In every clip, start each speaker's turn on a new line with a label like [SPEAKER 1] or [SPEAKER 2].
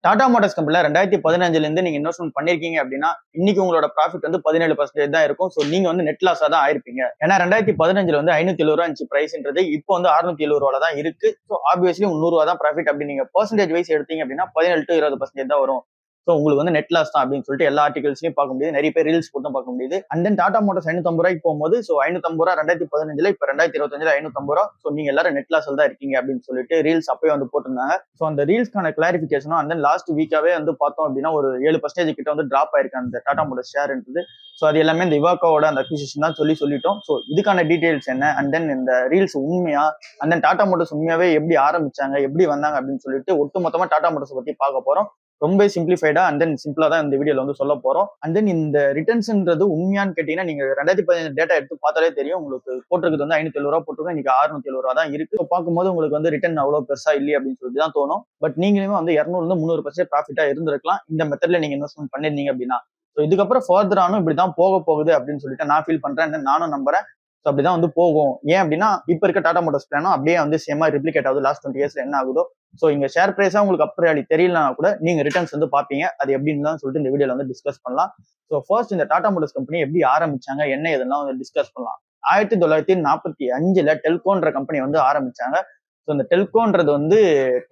[SPEAKER 1] Tata Motors கம்பெனில 2015 இருந்து நீங்க இன்வெஸ்ட்மெண்ட் பண்ணிருக்கீங்க அப்படின்னா இன்னைக்கு உங்களோட ப்ராஃபிட் வந்து 17% தான் இருக்கும். ஸோ நீங்க வந்து நெட் லாஸா தான் ஆயிருப்பீங்க. ஏன்னா 2015 வந்து 570 ரூபா இருந்துச்சு பிரைஸ்ன்றது, இப்போ வந்து 670 ரூபால தான் இருக்கு. ஸோ ஆப்வியஸ்லி 100 ரூபா தான் ப்ராஃபிட். அப்படி நீங்க பெர்சன்டேஜ் வைஸ் எடுத்தீங்க அப்படின்னா 17 to 20% தான் வரும். ஸோ உங்களுக்கு வந்து நெட் லாஸ் தான் அப்படின்னு சொல்லிட்டு எல்லா ஆர்டிகல்ஸ்லயும் பார்க்க முடியுது. நிறைய பேர் ரீல்ஸ் போட்டும் பார்க்க முடியுது. அண்ட் தென் டாடா மோட்டார்ஸ் 550 ரூபாய்க்கு போகும்போது ஸோ 550 ரூபா 2015 இப்போ 2025 550 ரூபா. ஸோ நீங்க எல்லாரும் நெட் லாஸ்ல தான் இருக்கீங்க அப்படின்னு சொல்லிட்டு ரீல்ஸ் அப்பவே வந்து போட்டிருந்தாங்க. ஸோ அந்த ரீல்ஸ்க்கான கிளாரிபிகேஷனும் அண்ட் தென் லாஸ்ட் வீக்காவே வந்து பார்த்தோம் அப்படின்னா ஒரு 7% கிட்ட வந்து டிராப் ஆயிருக்கு அந்த டாடா மோட்டார்ஸ் ஷேர்ன்றது. ஸோ அது எல்லாமே இந்த இவாக்காவோட அந்த அக்விசிஷன் தான் சொல்லிட்டோம். ஸோ இதுக்கான டீடைல்ஸ் என்ன, அண்ட் தென் இந்த ரீல்ஸ் உண்மையா, அண்ட் தென் டாடா மோட்டார்ஸ் உண்மையாவே எப்படி ஆரம்பிச்சாங்க, எப்படி வந்தாங்க அப்படின்னு சொல்லிட்டு ஒட்டு மொத்தமா டாடா மோட்டார்ஸ் பத்தி பார்க்க போறோம். ரொம்ப சிம்பிளிஃபைடா அண்ட் தென் சிம்பிளா தான் இந்த வீடியோல வந்து சொல்ல போறோம். அண்ட் தென் இந்த ரிட்டர்ன்ஸ்ன்றது உண்மையான்னு கேட்டீங்கன்னா நீங்க 2015 டேட்டா எடுத்து பார்த்தாலே தெரியும். உங்களுக்கு போட்டிருக்கிறது வந்து 570 ரூபா போட்டிருக்கோம், இன்னைக்கு 670 ரூபா தான் இருக்கு. பார்க்கும்போது உங்களுக்கு வந்து ரிட்டர்ன் அவ்வளவு பெருசா இல்லையே அப்படின்னு சொல்லிட்டு தான் தோணும். பட் நீங்களுமே வந்து 200 300% ப்ராஃபிட்டா இருந்திருக்கலாம் இந்த மெத்தட்ல நீங்க இன்வெஸ்ட்மெண்ட் பண்ணிருந்தீங்க அப்படின்னா. ஸோ இதுக்கப்புறம் ஃபர்தரானும் இப்படிதான் போக போகுது அப்படின்னு சொல்லிட்டு நான் ஃபீல் பண்றேன், நானும் நம்புறேன். ஸோ அப்படிதான் வந்து போகும். ஏன் அப்படின்னா இப்ப இருக்க டாடா மோட்டார்ஸ் பிளானும் அப்படியே வந்து சேமா ரிப்ளிகேட் ஆகுது. லாஸ்ட் 20 இயர்ஸ்ல என்ன ஆகுதோ. ஸோ இங்க ஷேர் பிரைஸா உங்களுக்கு அப்புறம் தெரியலனா கூட நீங்க ரிட்டர்ன்ஸ் வந்து பாப்பீங்க. அது எப்படின்னு தான் சொல்லிட்டு இந்த வீடியோல வந்து டிஸ்கஸ் பண்ணலாம். ஸோ ஃபர்ஸ்ட் இந்த டாடா மோட்டார்ஸ் கம்பெனி எப்படி ஆரம்பிச்சாங்க, என்ன இதெல்லாம் வந்து டிஸ்கஸ் பண்ணலாம். 1945 டெல்கோன்ற கம்பெனி வந்து ஆரம்பிச்சாங்க. ஸோ இந்த டெல்கோன்றது வந்து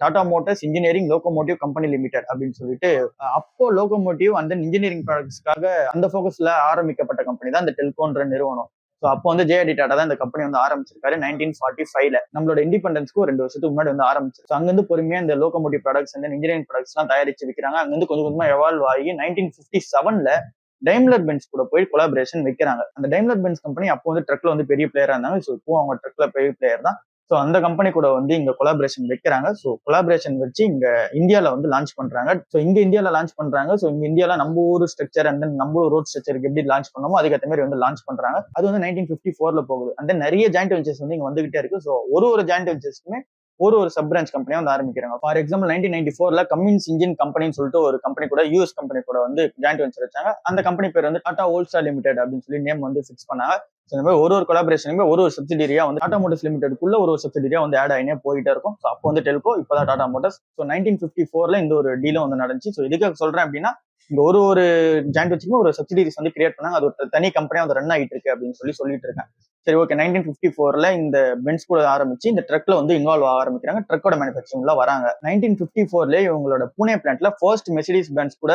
[SPEAKER 1] Tata Motors engineering locomotive company limited அப்படின்னு சொல்லிட்டு அப்போ லோகோமோட்டிவ் அண்ட் தென் இன்ஜினியரிங் ப்ராடக்ட்ஸ்க்காக அந்த ஃபோக்கஸ்ல ஆரம்பிக்கப்பட்ட கம்பெனி தான் இந்த டெல்கோன்ற நிறுவனம். ஸோ அப்போ வந்து ஜே.டி. டாடா தான் இந்த கம்பெனி வந்து ஆரம்பிச்சிருக்காரு 1945. நம்மளோட இண்டிபெண்டன்ஸ்க்கு 2 வருஷத்துக்கு முன்னாடி வந்து ஆரம்பிச்சு. அங்கிருந்து பொறுமையா இந்த locomotive products and engineering products எல்லாம் தயாரிச்சு விற்கிறாங்க. அங்கிருந்து கொஞ்சம் கொஞ்சமா எவால்வ் ஆகி 1957 டைம்லர் பென்ஸ் கூட போய் கொலாபரேஷன் வைக்கிறாங்க. அந்த டைம்லர் பென்ஸ் கம்பெனி அப்போ வந்து ட்ரக்ல வந்து பெரிய பிளேயரா இருந்தாங்க. ஸோ இப்போ அவங்க ட்ரக்ல பெரிய பிளேயர் தான். ஸோ அந்த கம்பெனி கூட வந்து இங்க கொலாபரேஷன் வைக்கிறாங்க. ஸோ கொலாபரேஷன் வச்சு இங்க இந்தியாவில வந்து லான்ச் பண்றாங்க. ஸோ இங்க இந்தியாவில லான்ச் பண்றாங்க. ஸோ இங்க இந்தியாவில நம்ம ஊர் ஸ்ட்ரக்சர் அண்ட் தென் நம்ம ஊர் ரோட் ஸ்ட்ரக்சருக்கு எப்படி லான்ச் பண்ணமோ அதுக்கேற்ற மாதிரி வந்து லான்ச் பண்றாங்க. அது வந்து 1954 போகுது. அண்ட் தென் நிறைய ஜாயிண்ட் வெஞ்சர்ஸ் வந்து இங்க வந்துகிட்டே இருக்கு. ஸோ ஒரு ஜாயிண்ட் வெஞ்சர்ஸ்க்குமே ஒரு சப் பிரான்ச் கம்பெனியா வந்து ஆரம்பிக்கிறாங்க. ஃபார் எக்ஸாம்பிள் 1994 கம்மின்ஸ் இன்ஜின் கம்பெனின்னு சொல்லிட்டு ஒரு கம்பெனி கூட யூஎஸ் கம்பெனி கூட வந்து ஜாயிண்ட் வெஞ்சர் வச்சாங்க. அந்த கம்பெனி பேர் வந்து டாடா ஓல்ஸ்டார் லிமிடெட் அப்படின்னு சொல்லி நேம் வந்து ஃபிக்ஸ் பண்ணாங்க. இந்த மாதிரி ஒரு கொலாபரேஷனுமே ஒரு சப்சிடரியா வந்து டாடா மோட்டார்ஸ் லிமிடெட்குள்ள ஒரு சப்சிடரியா வந்து ஆட் ஆகினே போயிட்டே இருக்கும். ஸோ அப்போ வந்து டெல்கோ, இப்போதான் டாடா மோட்டார்ஸ். ஸோ 1954 இந்த ஒரு டீலும் வந்து நடந்துச்சு. ஸோ இதுக்காக சொல்றேன் அப்படின்னா இங்க ஒரு ஜாயிண்ட் வச்சுக்குமே ஒரு சப்சிடரிஸ் வந்து கிரியேட் பண்ணாங்க. அது ஒரு தனி கம்பெனியா வந்து ரன் ஆகிட்டு இருக்கு அப்படின்னு சொல்லிட்டு இருக்கேன். சரி, ஓகே. 1954 இந்த பென்ஸ் கூட ஆரம்பிச்சு இந்த ட்ரக்ல வந்து இன்வால்வ் ஆரம்பிக்கிறாங்க. ட்ரக்கோட மேனுஃபேக்சரிங்ல வராங்க. 1954 இவங்களோட புனே பிளான்ட்ல ஃபர்ஸ்ட் மெர்சிடிஸ் பென்ஸ் கூட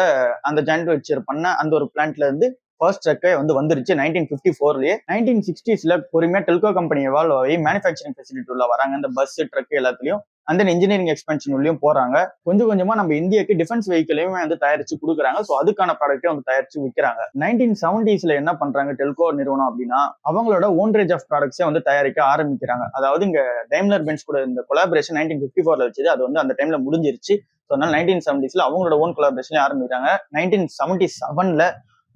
[SPEAKER 1] அந்த ஜாயிண்ட் வெஞ்சர் பண்ண அந்த ஒரு பிளான்ட்ல இருந்து ஃபர்ஸ்ட் ட்ரக்கே வந்து வந்துருச்சு 1954. 1960s பொறுமையா டெல்கோ கம்பெனி எவால்வ் ஆகி மேனுஃபேக்சரிங் ஃபெசிலிட்டி உள்ள வராங்க. இந்த பஸ் ட்ரக் எல்லாத்துலயும் அந்த இன்ஜினியரிங் எக்ஸ்பென்ஷன் உள்ளயும் போறாங்க. கொஞ்சம் கொஞ்சமா நம்ம இந்தியாவுக்கு டிஃபென்ஸ் வெஹிக்கிளையும் வந்து தயாரிச்சு கொடுக்குறாங்க. ஸோ அதுக்கான ப்ராடக்டே வந்து தயாரிச்சு விற்கிறாங்க. 1970s என்ன பண்றாங்க டெல்கோ நிறுவனம் அப்படின்னா அவங்களோட ஓன் ரேஞ்ச் ஆஃப் ப்ராடக்ட்ஸே வந்து தயாரிக்க ஆரம்பிக்கிறாங்க. அதாவது இங்க டைம்லர் பென்ஸ் கூட இந்த கொலாபரேஷன் 1954 வச்சது அது வந்து அந்த டைம்ல முடிஞ்சிருச்சு. ஸோ அதனால 1970s அவங்களோட ஓன் கொலாபரேஷன் ஆரம்பிக்கிறாங்க. 1977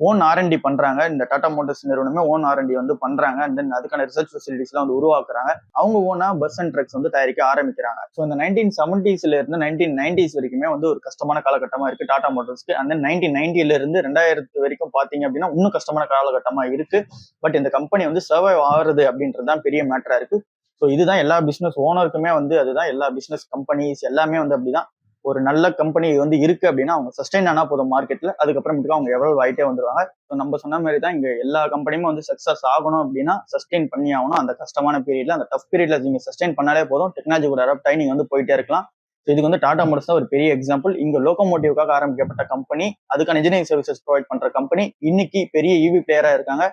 [SPEAKER 1] ஓன் R&D பண்றாங்க. இந்த டாடா மோட்டார்ஸ் நிறுவனமே ஓன் R&D வந்து பண்றாங்க. அண்ட் தென் அதுக்கான ரிசர்ச் ஃபெசிலிட்டிஸ் எல்லாம் வந்து உருவாக்குறாங்க. அவங்க ஓனா பஸ் அண்ட் ட்ரக்ஸ் வந்து தயாரிக்க ஆரம்பிக்கிறாங்க. ஸோ இந்த 1970s இருந்து 1990s வரைக்குமே வந்து ஒரு கஷ்டமான காலகட்டமா இருக்கு டாடா மோட்டார்ஸ்க்கு. அண்ட் தென் 1990 இருந்து 2000 வரைக்கும் பாத்தீங்க அப்படின்னா இன்னும் கஷ்டமான காலகட்டமா இருக்கு. பட் இந்த கம்பெனி வந்து சர்வைவ் ஆகுறது அப்படின்றது தான் பெரிய மேட்டரா இருக்கு. ஸோ இதுதான் எல்லா பிசினஸ் ஓனருக்குமே வந்து அதுதான் எல்லா பிசினஸ் கம்பெனிஸ் எல்லாமே வந்து அப்படிதான். ஒரு நல்ல கம்பெனி வந்து இருக்கு அப்படின்னா அவங்க சஸ்டைன் ஆனா போதும் மார்க்கெட்ல, அதுக்கப்புறமேட்டுக்கு அவங்க எவ்வளவு ஆயிட்டே வந்துருவாங்க. நம்ம சொன்ன மாதிரி தான் இங்க எல்லா கம்பெனியுமே வந்து சக்சஸ் ஆகணும் அப்படின்னா சஸ்டைன் பண்ணி ஆகணும். அந்த கஷ்டமான பீரியட்ல அந்த டஃப் பீரியட்ல நீங்க சஸ்டைன் பண்ணாலே போதும். டெக்னாலஜி கூட அடாப்ட் ஆகி நீங்க வந்து போயிட்டே இருக்கலாம். இதுக்கு வந்து டாடா மோட்டார்ஸ் தான் ஒரு பெரிய எக்ஸாம்பிள். இங்க லோகோமோட்டிவ்காக ஆரம்பிக்கப்பட்ட கம்பெனி, அதுக்கான இன்ஜினியரிங் சர்வீசஸ் ப்ரொவைட் பண்ற கம்பெனி இன்னைக்கு பெரிய இவி பிளேயரா இருக்காங்க.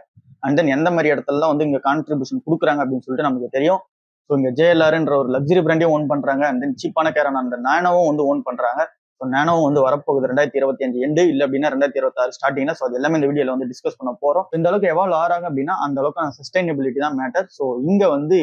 [SPEAKER 1] அண்ட் தென் எந்த மாதிரி இடத்துல வந்து இங்க கான்ட்ரிபியூஷன் கொடுக்குறாங்க அப்படின்னு சொல்லிட்டு நமக்கு தெரியும். ஸோ இங்க JLRன்ற ஒரு லக்ஸரி பிராண்டையும் ஓன் பண்றாங்க. அண்ட் தென் சீப்பான கேரான அந்த நானோவும் வந்து ஓன் பண்றாங்க. ஸோ நானோவும் வந்து வரப்போகுது 2025 எண்டு இல்லை அப்படின்னா 2026 ஸ்டார்டிங்ல. ஸோ அது எல்லாமே இந்த வீடியோல வந்து டிஸ்கஸ் பண்ண போறோம். இந்த அளவுக்கு எவால்வ் ஆறாங்க அப்படின்னா அந்த அளவுக்கு சஸ்டைனபிலிட்டி தான் மேட்டர். ஸோ இங்க வந்து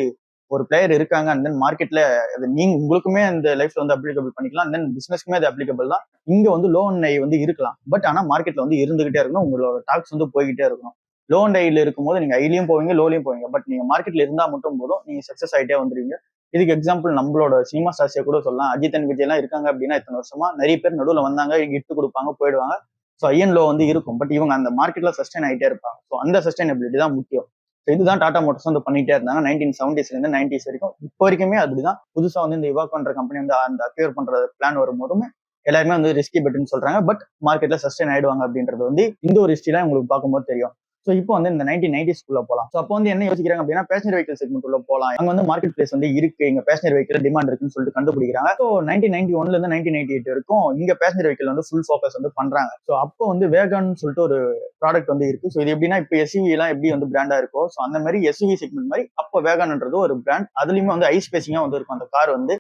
[SPEAKER 1] ஒரு பிளேயர் இருக்காங்க. அண்ட் தென் மார்க்கெட்ல அது நீங்க உங்களுக்குமே அந்த லைஃப்ல வந்து அப்ளிகபிள் பண்ணிக்கலாம். அண்ட் தென் பிசினஸ்க்குமே அது அப்ளிகபிள் தான். இங்க வந்து லோ அண்ட் ஹை வந்து இருக்கலாம். பட் ஆனா மார்க்கெட்ல வந்து இருந்துகிட்டே இருக்கணும். உங்களோட டாக்ஸ் வந்து போய்கிட்டே இருக்கணும். லோ அண்ட் ஹைல இருக்கும்போது நீங்க ஹைலையும் போவீங்க, லோலையும் போவீங்க. பட் நீங்க மார்க்கெட்ல இருந்தா மட்டும் போதும், நீங்க சக்சஸ் ஆகிட்டே வந்துருவீங்க. இதுக்கு எக்ஸாம்பிள் நம்மளோட சினிமா ஸ்டார்ஸே கூட சொல்லலாம். அஜித் அண்ட் விஜய் எல்லாம் இருக்காங்க அப்படின்னா இத்தனை வருஷமா நிறைய பேர் நடுவில் வந்தாங்க, இட்டு கொடுப்பாங்க, போயிடுவாங்க. ஸோ ஹை அண்ட் லோ வந்து இருக்கும். பட் இவங்க அந்த மார்க்கெட்ல சஸ்டைன் ஆகிட்டே இருப்பாங்க. ஸோ அந்த சஸ்டைனபிலிட்டி தான் முக்கியம். ஸோ இதுதான் டாடா மோட்டார்ஸ் வந்து பண்ணிட்டே இருந்தாங்க 1970s இருந்து 90s வரைக்கும். இப்போ வரைக்குமே அதுதான். புதுசா வந்து இந்த இவாக்கோன்ற கம்பெனி வந்து அந்த அக்யூர் பண்ற பிளான் வரும்போதுமே எல்லாருமே வந்து ரிஸ்கி பெட்னு சொல்றாங்க. பட் மார்க்கெட்ல சஸ்டெயின் ஆயிடுவாங்க அப்படின்றது வந்து இந்த ஒரு ஹிஸ்டரிலாம் உங்களுக்கு பார்க்கும்போது தெரியும். ஸோ இப்போ வந்து இந்த 1990s போலாம். ஸோ அப்போ வந்து என்ன யோசிக்கிறாங்க அப்படின்னா பேசஞ்சர் வெஹிக்கல் செக்மெண்ட் உள்ள போலாம். அங்க வந்து மார்க்கெட் பிளேஸ் வந்து இருக்கு, இங்க பேசஞ்சர் வெஹிக்கல் டிமாண்ட் இருக்குன்னு சொல்லிட்டு கண்டுபிடிக்கிறாங்க. ஸோ 1991ல இருந்து 1998 வரைக்கும் இங்க பேசஞ்சர் வெஹிக்கல் வந்து ஃபுல் ஃபோக்கஸ் வந்து பண்றாங்க. ஸோ அப்போ வந்து வேகான் சொல்லிட்டு ஒரு ப்ராடக்ட் வந்து இருக்கு. ஸோ இது எப்படின்னா இப்போ எஸ்யூவி எல்லாம் எப்படி வந்து பிராண்டா இருக்கோ, ஸோ அந்த மாதிரி எஸ்யூவி செக்மெண்ட் மாதிரி அப்போ வேகான்ன்றது ஒரு பிராண்ட். அதுலயுமே வந்து ஐ ஸ்பேசிங்கா வந்து இருக்கும். அந்த கார் வந்து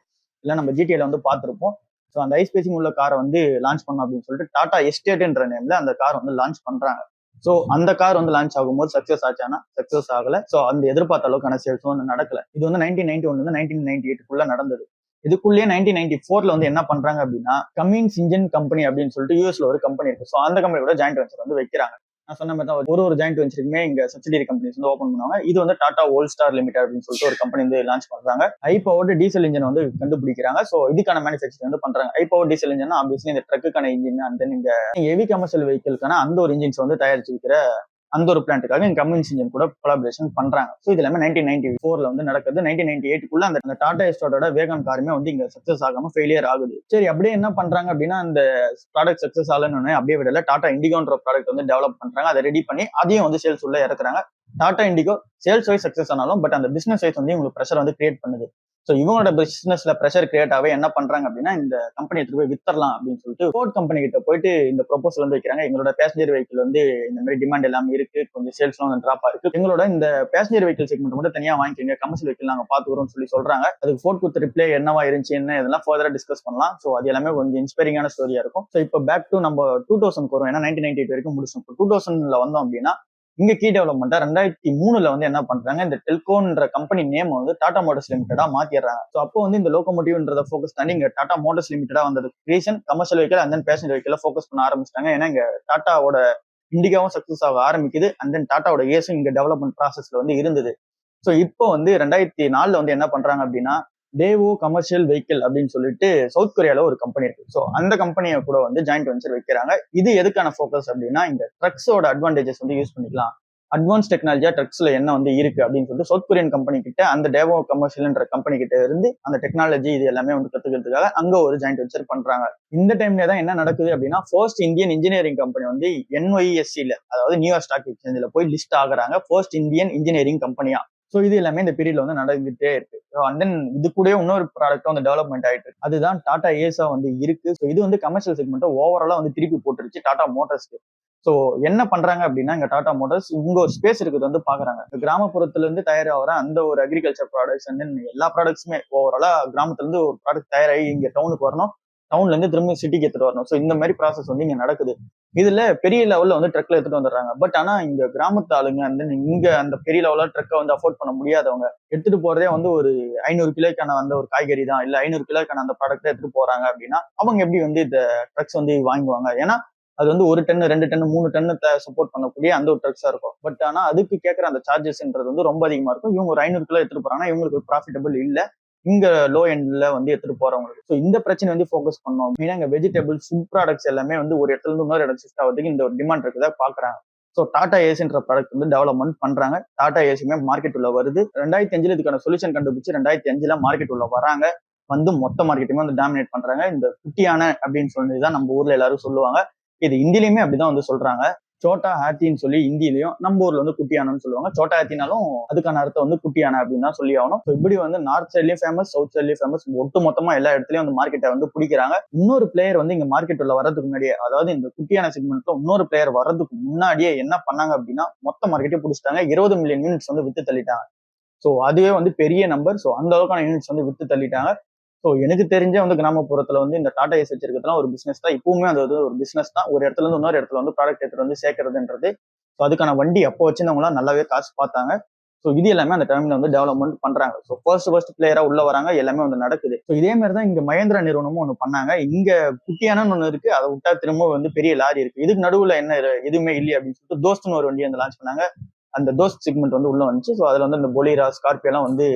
[SPEAKER 1] இல்ல நம்ம ஜிடிஏல வந்து பார்த்திருப்போம். ஸோ அந்த ஐ ஸ்பேசிங் உள்ள காரை வந்து லான்ச் பண்ணோம் அப்படின்னு சொல்லிட்டு டாடா எஸ்டேட்ன்ற நேம்ல அந்த கார் வந்து லான்ச் பண்றாங்க. சோ அந்த கார் வந்து லான்ச் ஆகும்போது சக்சஸ் ஆச்சானா சக்சஸ் ஆகல. சோ அந்த எதிர்பார்த்த அளவுக்கான சேல்ஸும் வந்து நடக்கல. இது வந்து 1991 1998 நடந்தது. இதுக்குள்ளேயே 1994ல வந்து என்ன பண்றாங்க அப்படின்னா கமின்ஸ் இன்ஜின் கம்பெனி அப்படின்னு சொல்லிட்டு யூஎஸ்ல ஒரு கம்பெனி இருக்கு. சோ அந்த கம்பெனி கூட ஜாயிண்ட் வெஞ்சர் வந்து வைக்கிறாங்க. நான் சொன்ன மாதிரி தான் ஒரு ஜாயிண்ட் வெஞ்சருக்குமே இங்க சப்சிடரி கம்பெனிஸ் வந்து ஓப்பன் பண்ணுவாங்க. இது வந்து டாடா ஓல்ட் ஸ்டார் லிமிடெட் அப்படின்னு சொல்லிட்டு ஒரு கம்பெனி வந்து லான்ச் பண்றாங்க. ஹை பவர்டு டீசல் இன்ஜின் வந்து கண்டுபிடிக்கிறாங்க. சோ இதுக்கான மேனுஃபேக்சரிங் வந்து பண்றாங்க. High power diesel engine obviously இந்த ட்ரக்குக்கான இன்ஜின் அண்ட் தென் இங்க ஹெவி கமர்ஷியல் வெஹிக்கிள்கான அந்த ஒரு இன்ஜின்ஸ் வந்து தயாரிச்சு வைக்கிற அந்த ஒரு பிளான்ட்டுக்காக இந்த கம்யூனிஸ் இன்ஜின் கூட கொலாபரேஷன் பண்றாங்க. ஸோ இது எல்லாமே 1994ல வந்து நடக்குது. 1998க்குள்ள அந்த டாடா எஸ்டோட வேகன் காருமே வந்து இங்க சக்சஸ் ஆகாம ஃபெயிலியர் ஆகுது. சரி அப்படியே என்ன பண்றாங்க அப்படின்னா அந்த ப்ராடக்ட் சக்சஸ் ஆகலன்னு அப்படியே விடல டாடா இண்டிகோன்ற ப்ராடக்ட் வந்து டெவலப் பண்றாங்க. அதை ரெடி பண்ணி அதையும் வந்து சேல்ஸ் உள்ள இறக்குறாங்க. Tata Indigo sales wise success ஆனாலும் பட் அந்த பிசினஸ் வைஸ் வந்து உங்களுக்கு ப்ரெஷர் வந்து கிரியேட் பண்ணுது. ஸோ இவங்களோட பிசினஸ்ல ப்ரெஷர் கிரியேட் ஆகவே என்ன பண்றாங்க அப்படின்னா இந்த கம்பெனி எடுத்து போய் வித்தரலாம் அப்படின்னு சொல்லிட்டு ஃபோர்ட் கம்பெனி கிட்ட போயிட்டு இந்த ப்ரொபோசல் வந்து வைக்கிறாங்க. எங்களோட பேசஞ்சர் வெஹிக்கிள் வந்து இந்த மாதிரி டிமாண்ட் எல்லாமே இருக்கு, கொஞ்சம் சேல்ஸ்லாம் வந்து டிராப்பா இருக்கு, எங்களோட இந்த பேசஞ்சர் வெஹிக்கிள் செக்மெண்ட் மட்டும் தனியா வாங்கிக்கோங்க, கமர்ஷியல் வெஹிக்கிள் நாங்க பாத்துக்கிறோம்னு சொல்லி சொல்றாங்க. அதுக்கு ஃபோர்ட் கொடுத்த ரிப்ளை என்னவா இருந்துச்சு என்ன இதெல்லாம் ஃபர்தரா டிஸ்கஸ் பண்ணலாம். ஸோ அது எல்லாமே கொஞ்சம் இன்ஸ்பைரிங்கான ஸ்டோரியா இருக்கும். ஸோ இப்போ பேக் டு நம்ம 2000 வரும். ஏன்னா 1998 வரைக்கும் முடிச்சோம். இப்போ 2000ல வந்தோம் அப்படின்னா இங்க கீ டெவலப்மெண்டா 2003ல வந்து என்ன பண்றாங்க இந்த டெல்கோன்ற கம்பெனி நேம் வந்து டாடா மோட்டர்ஸ் லிமிடெடா மாத்திடுறாங்க. ஸோ அப்போ வந்து இந்த லோகோமோட்டிவ்ன்றத ஃபோக்கஸ் பண்ணி இங்க டாடா மோட்டர்ஸ் லிமிடெடா வந்தது reason commercial vehicle and then passenger vehicle focus பண்ண ஆரம்பிச்சிட்டாங்க. ஏன்னா இங்க டாட்டாவோட இண்டிகாவும் சக்சஸ் ஆக ஆரம்பிக்குது அண்ட் தென் டாட்டாவோட ஏஸும் இங்க டெவலப்மெண்ட் ப்ராசஸ்ல வந்து இருந்தது. ஸோ இப்போ வந்து 2004ல வந்து என்ன பண்றாங்க அப்படின்னா டேவோ கமர்ஷியல் வெஹிக்கிள் அப்படின்னு சொல்லிட்டு சவுத் கொரியால ஒரு கம்பெனி இருக்கு. ஸோ அந்த கம்பெனியை கூட வந்து ஜாயிண்ட் வெஞ்சர் வைக்கிறாங்க. இது எதுக்கான ஃபோக்கஸ் அப்படின்னா இந்த ட்ரக்ஸோட அட்வான்டேஜஸ் வந்து யூஸ் பண்ணிக்கலாம், அட்வான்ஸ் டெக்னாலஜியா ட்ரக்ஸ்ல என்ன வந்து இருக்கு அப்படின்னு சொல்லிட்டு சவுத் கொரியன் கம்பெனி கிட்ட அந்த டேவோ கமர்ஷியல்ன்ற கம்பெனி கிட்ட இருந்து அந்த டெக்னாலஜி இது எல்லாமே வந்து கத்துக்கிறதுக்காக அங்க ஒரு ஜாயிண்ட் வெஞ்சர் பண்றாங்க. இந்த டைம்ல தான் என்ன நடக்குது அப்படின்னா ஃபர்ஸ்ட் இந்தியன் இன்ஜினியரிங் கம்பெனி வந்து NYSE அதாவது நியூயார்க் ஸ்டாக் எக்ஸ்சேஞ்சில் போய் லிஸ்ட் ஆகுறாங்க ஃபர்ஸ்ட் இந்தியன் இன்ஜினியரிங் கம்பெனியா. ஸோ இது எல்லாமே இந்த பீரியட்ல வந்து நடந்துகிட்டே இருக்கு. அண்ட் தென் இது கூட இன்னொரு ப்ராடக்ட் வந்து டெவலப்மெண்ட் ஆயிட்டு இருக்கு. அதுதான் டாடா ஏஸா வந்து இருக்கு. ஸோ இது வந்து கமர்ஷியல் செக்மெண்ட் ஓவராலா வந்து திருப்பி போட்டுருச்சு டாடா மோட்டார்ஸ்க்கு. ஸோ என்ன பண்றாங்க அப்படின்னா இங்க டாடா மோட்டார்ஸ் இங்க ஒரு ஸ்பேஸ் இருக்குது வந்து பாக்குறாங்க. கிராமப்புறத்துல இருந்து தயாராகிற அந்த ஒரு அக்ரிகல்ச்சர் ப்ராடக்ட்ஸ் அண்ட் தென் எல்லா ப்ராடக்ட்ஸுமே ஓவராலா கிராமத்துல இருந்து ஒரு ப்ராடக்ட் தயாராகி இங்க டவுனுக்கு வரணும், டவுன்ல இருந்து திரும்ப சிட்டிக்கு எடுத்துட்டு வரணும். ஸோ இந்த மாதிரி ப்ராசஸ் வந்து இங்க நடக்குது. இதுல பெரிய லெவல்ல வந்து ட்ரக்ல எடுத்துட்டு வந்துடுறாங்க. பட் ஆனா இங்க கிராமத்து ஆளுங்க வந்து இங்க அந்த பெரிய லெவல்ல ட்ரக்கை வந்து அஃபோர்ட் பண்ண முடியாதவங்க எடுத்துட்டு போறதே வந்து ஒரு 500 கிலோக்கான அந்த ஒரு காய்கறி தான், இல்ல 500 கிலோக்கான அந்த ப்ராடக்ட் எடுத்துட்டு போறாங்க அப்படின்னா அவங்க எப்படி வந்து இந்த ட்ரக்ஸ் வந்து வாங்குவாங்க? ஏன்னா அது வந்து 1 டன் 2 டன் 3 டன் சப்போர்ட் பண்ணக்கூடிய அந்த ஒரு ட்ரக்ஸா இருக்கும். பட் ஆனா அதுக்கு கேட்கற அந்த சார்ஜஸ்ன்றது வந்து ரொம்ப அதிகமா இருக்கும். இவங்க ஒரு 500 கிலோ எடுத்துட்டு போறாங்கன்னா இவங்களுக்கு ப்ராஃபிட்டபிள் இல்ல இங்க லோ எண்ட்ல வந்து எடுத்துட்டு போறவங்களுக்கு. ஸோ இந்த பிரச்சனை வந்து ஃபோக்கஸ் பண்ணோம். மெயினா இங்க வெஜிடபிள்ஸ் ஃபுட் ப்ராடக்ட்ஸ் எல்லாமே வந்து ஒரு இடத்துல இருந்து இன்னொரு இடத்துக்கு ஷிஃப்ட் ஆகிறதுக்கு இந்த ஒரு டிமாண்ட் இருக்குதா பாக்குறாங்க. ஸோ டாடா ஏஸ்ன்ற ப்ராடக்ட் வந்து டெவலப்மெண்ட் பண்றாங்க. டாடா ஏஸுமே மார்க்கெட் உள்ள வருது. 2005 இதுக்கான சொல்யூஷன் கண்டுபிடிச்சு 2005 மார்க்கெட் உள்ள வராங்க. வந்து மொத்த மார்க்கெட்டுமே வந்து டாமினேட் பண்றாங்க. இந்த குட்டியான அப்படின்னு சொல்லிதான் நம்ம ஊர்ல எல்லாரும் சொல்லுவாங்க. இது ஹிந்திலையுமே அப்படிதான் வந்து சொல்றாங்க. சோட்டா ஹாத்தின்னு சொல்லி ஹிந்திலையும், நம்ம ஊர்ல வந்து குட்டியானன்னு சொல்லுவாங்க. சோட்டா ஹாத்தினாலும் அதுக்கான அர்த்தம் வந்து குட்டியான அப்படின்னு தான் சொல்லி ஆகணும். இப்படி வந்து நார்த் சைட்லயும் ஃபேமஸ், சவுத் சைட்லயும் ஃபேமஸ், ஒட்டு மொத்தமா எல்லா இடத்துலயும் வந்து மார்க்கெட்டை வந்து பிடிக்கிறாங்க. இன்னொரு பிளேயர் வந்து இங்க மார்க்கெட் உள்ள வர்றதுக்கு முன்னாடியே, அதாவது இந்த குட்டியான செக்மெண்ட்ல இன்னொரு பிளேயர் வர்றதுக்கு முன்னாடியே என்ன பண்ணாங்க அப்படின்னா மொத்த மார்க்கெட்டே பிடிச்சிட்டாங்க. 20 மில்லியன் யூனிட்ஸ் வந்து வித்து தள்ளிட்டாங்க. ஸோ அதுவே வந்து பெரிய நம்பர். ஸோ அந்த அளவுக்கான யூனிட்ஸ் வந்து வித்து தள்ளிட்டாங்க. ஸோ எனக்கு தெரிஞ்ச வந்து கிராமப்புறத்துல வந்து இந்த டாடா ஏஸ் வச்சிருக்கிறதுலாம் ஒரு பிசினஸ் தான். இப்பவுமே அது வந்து ஒரு பிசினஸ் தான். ஒரு இடத்துல இருந்து இன்னொரு இடத்துல வந்து ப்ராடக்ட் எடுத்துட்டு வந்து சேர்க்கறதுன்றது. ஸோ அதுக்கான வண்டி அப்போ வச்சிருந்தவங்களாம் நல்லாவே காசு பார்த்தாங்க. ஸோ இது எல்லாமே அந்த டைம்ல வந்து டெவலப்மெண்ட் பண்றாங்க. ஸோ ஃபர்ஸ்ட் பிளேயரா உள்ள வராங்க, எல்லாமே வந்து நடக்குது. ஸோ இதே மாதிரி தான் இங்க மகேந்திரா நிறுவனமும் ஒன்று பண்ணாங்க. இங்க குட்டியானன்னு ஒன்று இருக்கு, அதை விட்டா திரும்ப வந்து பெரிய லாரி இருக்கு. இதுக்கு நடுவுல என்ன எதுவுமே இல்லையே அப்படின்னு சொல்லிட்டு தோஸ்ட்னு ஒரு வண்டி வந்து லான்ச் பண்ணாங்க. அந்த தோஸ்ட் செக்மெண்ட் வந்து உள்ள வந்துச்சு. ஸோ அதுல வந்து இந்த பொலீரா, ஸ்கார்பியோ எல்லாம் வந்து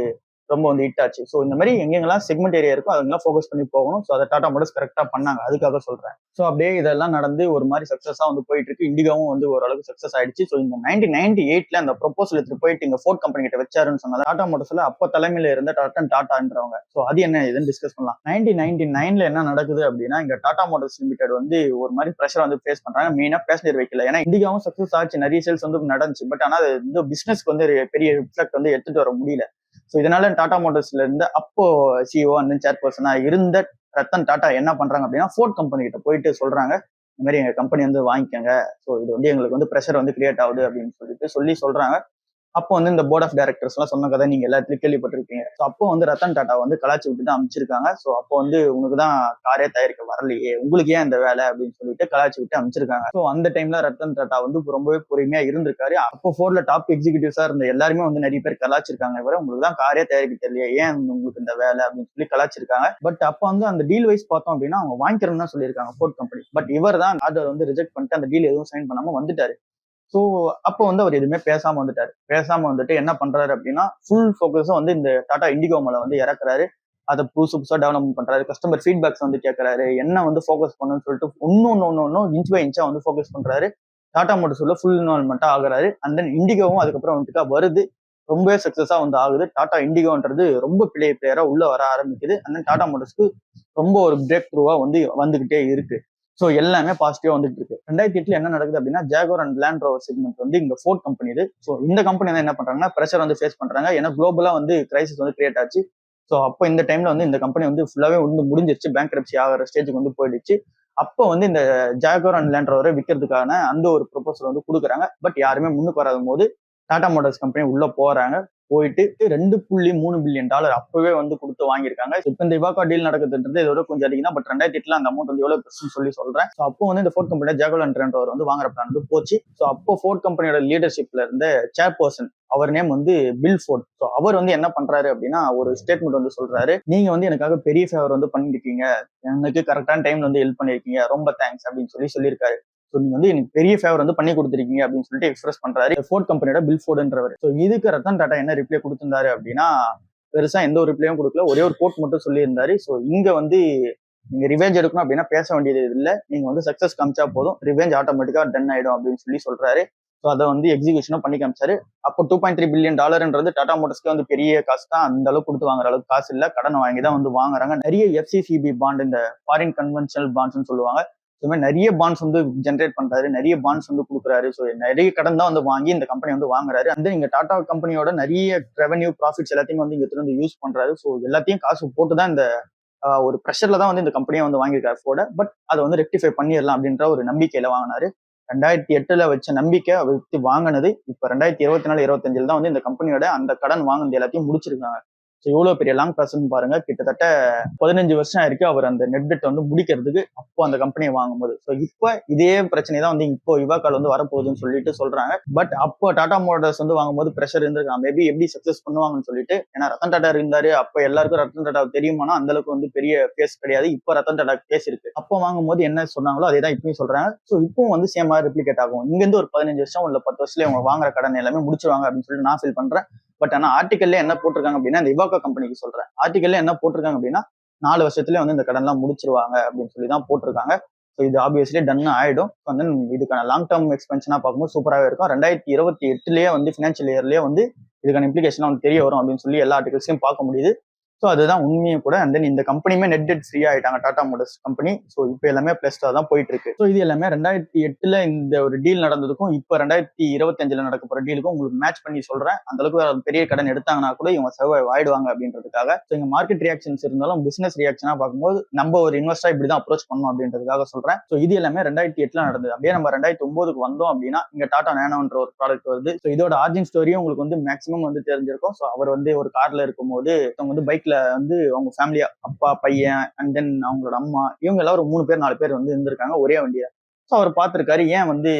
[SPEAKER 1] ரொம்ப வந்து ஹிட் ஆச்சு. ஸோ இந்த மாதிரி எங்கெங்கெல்லாம் செக்மெண்ட் ஏரியா இருக்கோ அதெல்லாம் ஃபோக்கஸ் பண்ணி போகணும். ஸோ அதை டாடா மோட்டர்ஸ் கரெக்டாக பண்ணாங்க, அதுக்காக சொல்றேன். ஸோ அப்படியே இதெல்லாம் நடந்து ஒரு மாதிரி சக்ஸஸாக வந்து போயிட்டு இருக்கு. இண்டிகாவும் வந்து ஓரளவுக்கு சக்ஸஸ் ஆயிடுச்சு. ஸோ இந்த 1998 அந்த ப்ரொபோசல் எடுத்து போயிட்டு இங்க ஃபோர்ட் கம்பெனி கிட்ட வச்சாருன்னு சொன்னா டாடா மோட்டர்ஸ்ல அப்போ தலைமையில இருந்த டாட்டான்றவங்க. ஸோ அது என்ன இதுன்னு டிஸ்கஸ் பண்ணலாம். 1999 என்ன நடக்குது அப்படின்னா இங்க டாடா மோட்டர்ஸ் லிமிடெட் வந்து ஒரு மாதிரி ப்ரெஷர் வந்து ஃபேஸ் பண்றாங்க, மெயினா பேசஞ்சர் வெஹிக்கிள். ஏன்னா இண்டிகாவும் சக்ஸஸ் ஆச்சு, நிறைய சேல்ஸ் வந்து நடந்துச்சு. பட் ஆனால் அது இந்த பிசினஸ்க்கு வந்து பெரிய ரிஃப்ளெக்ட் வந்து எடுத்துட்டு வர முடியல. ஸோ இதனால டாடா மோட்டர்ஸ்ல இருந்து அப்போ சிஓ அந்த சேர்பர்சனா இருந்த ரத்தன் டாடா என்ன பண்றாங்க அப்படின்னா ஃபோர்ட் கம்பெனி கிட்ட போயிட்டு சொல்றாங்க, இந்த மாதிரி எங்க கம்பெனி வந்து வாங்கிக்கோங்க, ஸோ இது வந்து எங்களுக்கு வந்து ப்ரெஷர் வந்து கிரியேட் ஆகுது அப்படின்னு சொல்றாங்க. அப்போ வந்து இந்த போர்ட் ஆஃப் டைரக்டர்ஸ் எல்லாம் சொன்ன கதை நீங்க எல்லாத்துலயும் கேள்விப்பட்டிருப்பீங்க. ஸோ அப்போ வந்து ரத்தன் டாடா வந்து கலாச்சி விட்டு தான் அமைச்சிருக்காங்க. ஸோ அப்போ வந்து உனக்கு தான் காரே தயாரிக்க வரலையே, உங்களுக்கு ஏன் இந்த வேலை அப்படின்னு சொல்லிட்டு கலாச்சி விட்டு அமைச்சிருக்காங்க. ஸோ அந்த டைம்ல ரத்தன் டாடா வந்து ரொம்பவே பொறுமையா இருந்திருக்காரு. அப்போ ஃபோர்ட்ல டாப் எக்ஸிகியூட்டிவ்ஸா இருந்த எல்லாருமே வந்து நிறைய பேர் கலாச்சிருக்காங்க, இவரை உங்களுக்கு தான் காரே தயாரிக்க தெரியலையே, ஏன் உங்களுக்கு இந்த வேலை அப்படின்னு சொல்லி கலாச்சிருக்காங்க. பட் அப்போ வந்து அந்த டீல் வைஸ் பார்த்தோம் அப்படின்னா அவங்க வாங்கிக்கிறோம்னு தான் சொல்லியிருக்காங்க ஃபோர்ட் கம்பெனி. பட் இவர் தான் ஆர்டர் வந்து ரிஜெக்ட் பண்ணிட்டு அந்த டீல் எதுவும் சைன் பண்ணாம வந்துட்டாரு. ஸோ அப்போ வந்து அவர் எதுவுமே பேசாம வந்துட்டு என்ன பண்றாரு அப்படின்னா ஃபுல் ஃபோக்கஸும் வந்து இந்த டாடா இண்டிகோ மேல வந்து இறக்குறாரு. அதை புதுசா டெவலப்மெண்ட் பண்றாரு, கஸ்டமர் ஃபீட்பேக்ஸ் வந்து கேட்கறாரு, என்ன வந்து ஃபோக்கஸ் பண்ணணும்னு சொல்லிட்டு ஒன்னும் இன்ச் பை இன்ச்சா வந்து ஃபோக்கஸ் பண்றாரு. டாடா மோட்டர்ஸ் உள்ள ஃபுல் இன்வால்மெண்டா ஆகுறாரு. அண்ட் தென் இண்டிகோவும் அதுக்கப்புறம் வந்துட்டு வருது, ரொம்பவே சக்சஸா வந்து ஆகுது. டாடா இண்டிகோன்றது ரொம்ப பிளேயரா உள்ள வர ஆரம்பிக்குது. அண்ட் தென் டாடா மோட்டர்ஸ்க்கு ரொம்ப ஒரு பிரேக் த்ரூவா வந்து வந்துகிட்டே இருக்கு. ஸோ எல்லாமே பாசிட்டிவா வந்துட்டு இருக்கு. 2008 என்ன நடக்குது அப்படின்னா Jaguar and land rover segment வந்து இங்க ஃபோர்ட் கம்பெனி இது. ஸோ இந்த கம்பெனி வந்து என்ன பண்றாங்கன்னா ப்ரெஷர் வந்து ஃபேஸ் பண்றாங்க, ஏன்னா குளோபலா வந்து கிரைசிஸ் வந்து கிரியேட் ஆச்சு. ஸோ அப்போ இந்த டைம்ல வந்து இந்த கம்பெனி வந்து ஃபுல்லாவே வந்து முடிஞ்சிருச்சு, பேங்க்ரப்சி ஆகிற ஸ்டேஜுக்கு வந்து போயிடுச்சு. அப்போ வந்து இந்த ஜாகுவார் அண்ட் லேண்ட் ரோவரை விற்கிறதுக்கான அந்த ஒரு ப்ரொபோசல் வந்து கொடுக்குறாங்க. பட் யாருமே முன்னுக்கு வராத போது டாடா மோட்டர்ஸ் கம்பெனி உள்ள போறாங்க. போயிட்டு $2.3 பில்லியன் அப்பவே வந்து கொடுத்து வாங்கியிருக்காங்க. இப்ப இந்த இவாகா டீல் நடக்குதுன்றது இதோட கொஞ்சம் அதிகம் தான். பட் 2008 அந்த அமௌண்ட் வந்து எவ்வளவு பெருசுன்னு சொல்றேன். ஸோ அப்போ வந்து இந்த ஃபோர்ட் கம்பெனியோட ஜாகுவார் அண்ட் லேண்ட் ரோவர் வந்து வாங்குற பிளான் வந்து போச்சு. ஸோ அப்போ ஃபோர்ட் கம்பெனியோட லீடர்ஷிப்ல இருந்த சேர்பர்சன், அவர் நேம் வந்து பில் ஃபோர்ட். ஸோ அவர் வந்து என்ன பண்றாரு அப்படின்னா ஒரு ஸ்டேட்மெண்ட் வந்து சொல்றாரு, நீங்க வந்து எனக்காக பெரிய ஃபேவர் வந்து பண்ணிருக்கீங்க, எனக்கு கரெக்டான டைம்ல வந்து ஹெல்ப் பண்ணிருக்கீங்க, ரொம்ப தேங்க்ஸ் அப்படின்னு சொல்லியிருக்காரு. ஸோ நீங்க வந்து எனக்கு பெரிய ஃபேவர் வந்து பண்ணி கொடுத்துருக்கீங்க அப்படின்னு சொல்லிட்டு எக்ஸ்பிரஸ் பண்றாரு ஃபோர்ட் கம்பெனியோட பில் ஃபோர்டுன்றவர். ஸோ இதுக்கு ரத்தன் டாடா என்ன ரிப்ளை கொடுத்திருந்தாரு அப்படின்னா பெருசா எந்த ஒரு ரிப்ளையும் கொடுக்கல, ஒரே ஒரு கோட் மட்டும் சொல்லியிருந்தாரு. ஸோ இங்க வந்து நீங்க ரிவெஞ்ச் எடுக்கணும் அப்படின்னா பேச வேண்டியது இல்லை, நீங்க வந்து சக்சஸ் காமிச்சா போதும், ரிவெஞ்ச் ஆட்டோமேட்டிக்கா டன் ஆயிடும் அப்படின்னு சொல்றாரு. ஸோ அதை வந்து எக்ஸிகியூஷனும் பண்ணி காமிச்சாரு. அப்போ $2.3 பில்லியன் டாடா மோட்டர்ஸ்க்கு வந்து பெரிய காசு தான், அந்த அளவுக்கு கொடுத்து வாங்குற அளவுக்கு காசு இல்லை, கடன் வாங்கி தான் வந்து வாங்குறாங்க. நிறைய FCCB பாண்ட், இந்த ஃபாரின் கன்வென்ஷனல் பாண்ட்ஸ்ன்னு சொல்லுவாங்க, இந்த மாதிரி நிறைய பாண்ட்ஸ் வந்து ஜென்ரேட் பண்றாரு, நிறைய பாண்ட்ஸ் வந்து கொடுக்குறாரு. ஸோ நிறைய கடன் தான் வந்து வாங்கி இந்த கம்பெனி வந்து வாங்குறாரு. அந்த இங்க டாடா கம்பெனியோட நிறைய ரெவன்யூ ப்ராஃபிட்ஸ் எல்லாத்தையும் வந்து இங்க வந்து யூஸ் பண்றாரு. ஸோ எல்லாத்தையும் காசு போட்டு தான் இந்த ஒரு ப்ரெஷர்ல தான் வந்து இந்த கம்பெனியை வந்து வாங்கியிருக்காரு ஃபோர்ட. பட் அதை வந்து ரெக்டிஃபை பண்ணிடலாம் அப்படின்ற ஒரு நம்பிக்கையில வாங்கினாரு. 2008 வச்ச நம்பிக்கை வித்து வாங்கினது இப்ப 2024-25 தான் வந்து இந்த கம்பெனியோட அந்த கடன் வாங்கினது எல்லாத்தையும் முடிச்சிருக்காங்க. இவ்வளவு பெரிய லாங் ப்ராசஸ் பாருங்க, கிட்டத்தட்ட 15 வருஷம் ஆயிருக்கு அவர் அந்த நெட் டெட் வந்து முடிக்கிறதுக்கு அப்போ அந்த கம்பெனியை வாங்கும்போது. ஸோ இப்போ இதே பிரச்சனை தான் வந்து இப்போ இவாகால் வந்து வரப்போகுதுன்னு சொல்லிட்டு சொல்றாங்க. பட் அப்போ டாடா மோட்டர்ஸ் வந்து வாங்கும்போது ப்ரெஷர் இருந்திருக்காங்க, மேபி எப்படி சக்சஸ் பண்ணுவாங்கன்னு சொல்லிட்டு. ஏன்னா ரத்தன் டாடா இருந்தாரு, அப்போ எல்லாருக்கும் ரத்தன் டாடா தெரியுமானா அந்த அளவுக்கு வந்து பெரிய கேஸ் கிடையாது. இப்போ ரத்தன் டாடா கேஸ் இருக்கு. அப்போ வாங்கும்போது என்ன சொன்னாங்களோ அதே தான் இப்பயும் சொல்றாங்க. ஸோ இப்பவும் வந்து சேமா ரெப்ளிகேட் ஆகும். இங்க இருந்து ஒரு 15 வருஷம் இல்ல 10 வருஷத்துல அவங்க வாங்குற கடன் எல்லாமே முடிச்சிருவாங்க அப்படின்னு சொல்லிட்டு நான் ஃபீல் பண்றேன். பட் ஆனா ஆர்டிகல்ல என்ன போட்டிருக்காங்க அப்படின்னா இந்த இவாகா கம்பெனிக்கு சொல்றேன், ஆர்டிகல்ல என்ன போட்டிருக்காங்க அப்படின்னா 4 வருஷத்துல வந்து இந்த கடன் எல்லாம் முடிச்சிருவாங்க அப்படின்னு சொல்லி தான் போட்டிருக்காங்க. ஸோ இது ஆப்வியஸ்லி டன் ஆயிடும். வந்து இதுக்கான லாங் டேர்ம் எக்ஸ்பென்ஷனா பார்க்கும்போது சூப்பராகவே இருக்கும். 2028 வந்து ஃபினான்ஷியல் இயர்லயே வந்து இதுக்கான இம்ப்ளிகேஷன் வந்து தெரிய வரும் அப்படின்னு சொல்லி எல்லா ஆர்டிகல்ஸையும் பார்க்க முடியுது. ஸோ அதுதான் உண்மையும் கூட. அண்ட் தென் இந்த கம்பெனியுமே நெட் டெட் ஃப்ரீயா ஆயிட்டாங்க டாடா மோட்டர்ஸ் கம்பெனி. ஸோ இப்போ எல்லாமே பிளஸ்டா தான் போயிட்டு இருக்கு. ஸோ இது எல்லாமே 2008 இந்த ஒரு டீல் நடந்ததுக்கும் இப்போ 2025 நடக்க போற டீலுக்கும் உங்களுக்கு மேட்ச் பண்ணி சொல்றேன். அந்த அளவுக்கு பெரிய கடன் எடுத்தாங்கன்னா கூட இவங்க சர்வைவ் ஆயிடுவாங்க அப்படின்றதுக்காக. ஸோ இங்க மார்க்கெட் ரியாக்ஷன்ஸ் இருந்தாலும் பிசினஸ் ரியாக்ஷனா பார்க்கும்போது நம்ம ஒரு இன்வெஸ்டரா இப்படிதான் அப்ரோச் பண்ணணும் அப்படின்றதுக்காக சொல்றேன். ஸோ இது எல்லாமே 2008 நடந்தது. அப்படியே நம்ம 2009 வந்தோம் அப்படின்னா இங்க டாடா நேனோன்ற ஒரு ப்ராடக்ட் வருது. ஸோ இதோட ஆர்ஜின் ஸ்டோரியும் உங்களுக்கு வந்து மேக்ஸிமம் வந்து தெரிஞ்சிருக்கும். ஸோ அவர் வந்து ஒரு கார்ல இருக்கும்போது அவங்க வந்து பைக்ல வந்து அவங்க ஃபேமிலியா அப்பா பையன் அண்ட் தென் அவங்களோட அம்மா இவங்க எல்லாம் ஒரு 3 பேர் 4 பேர் வந்து இருந்திருக்காங்க ஒரே வண்டியில. ஸோ அவர் பார்த்திருக்காரு, ஏன் வந்து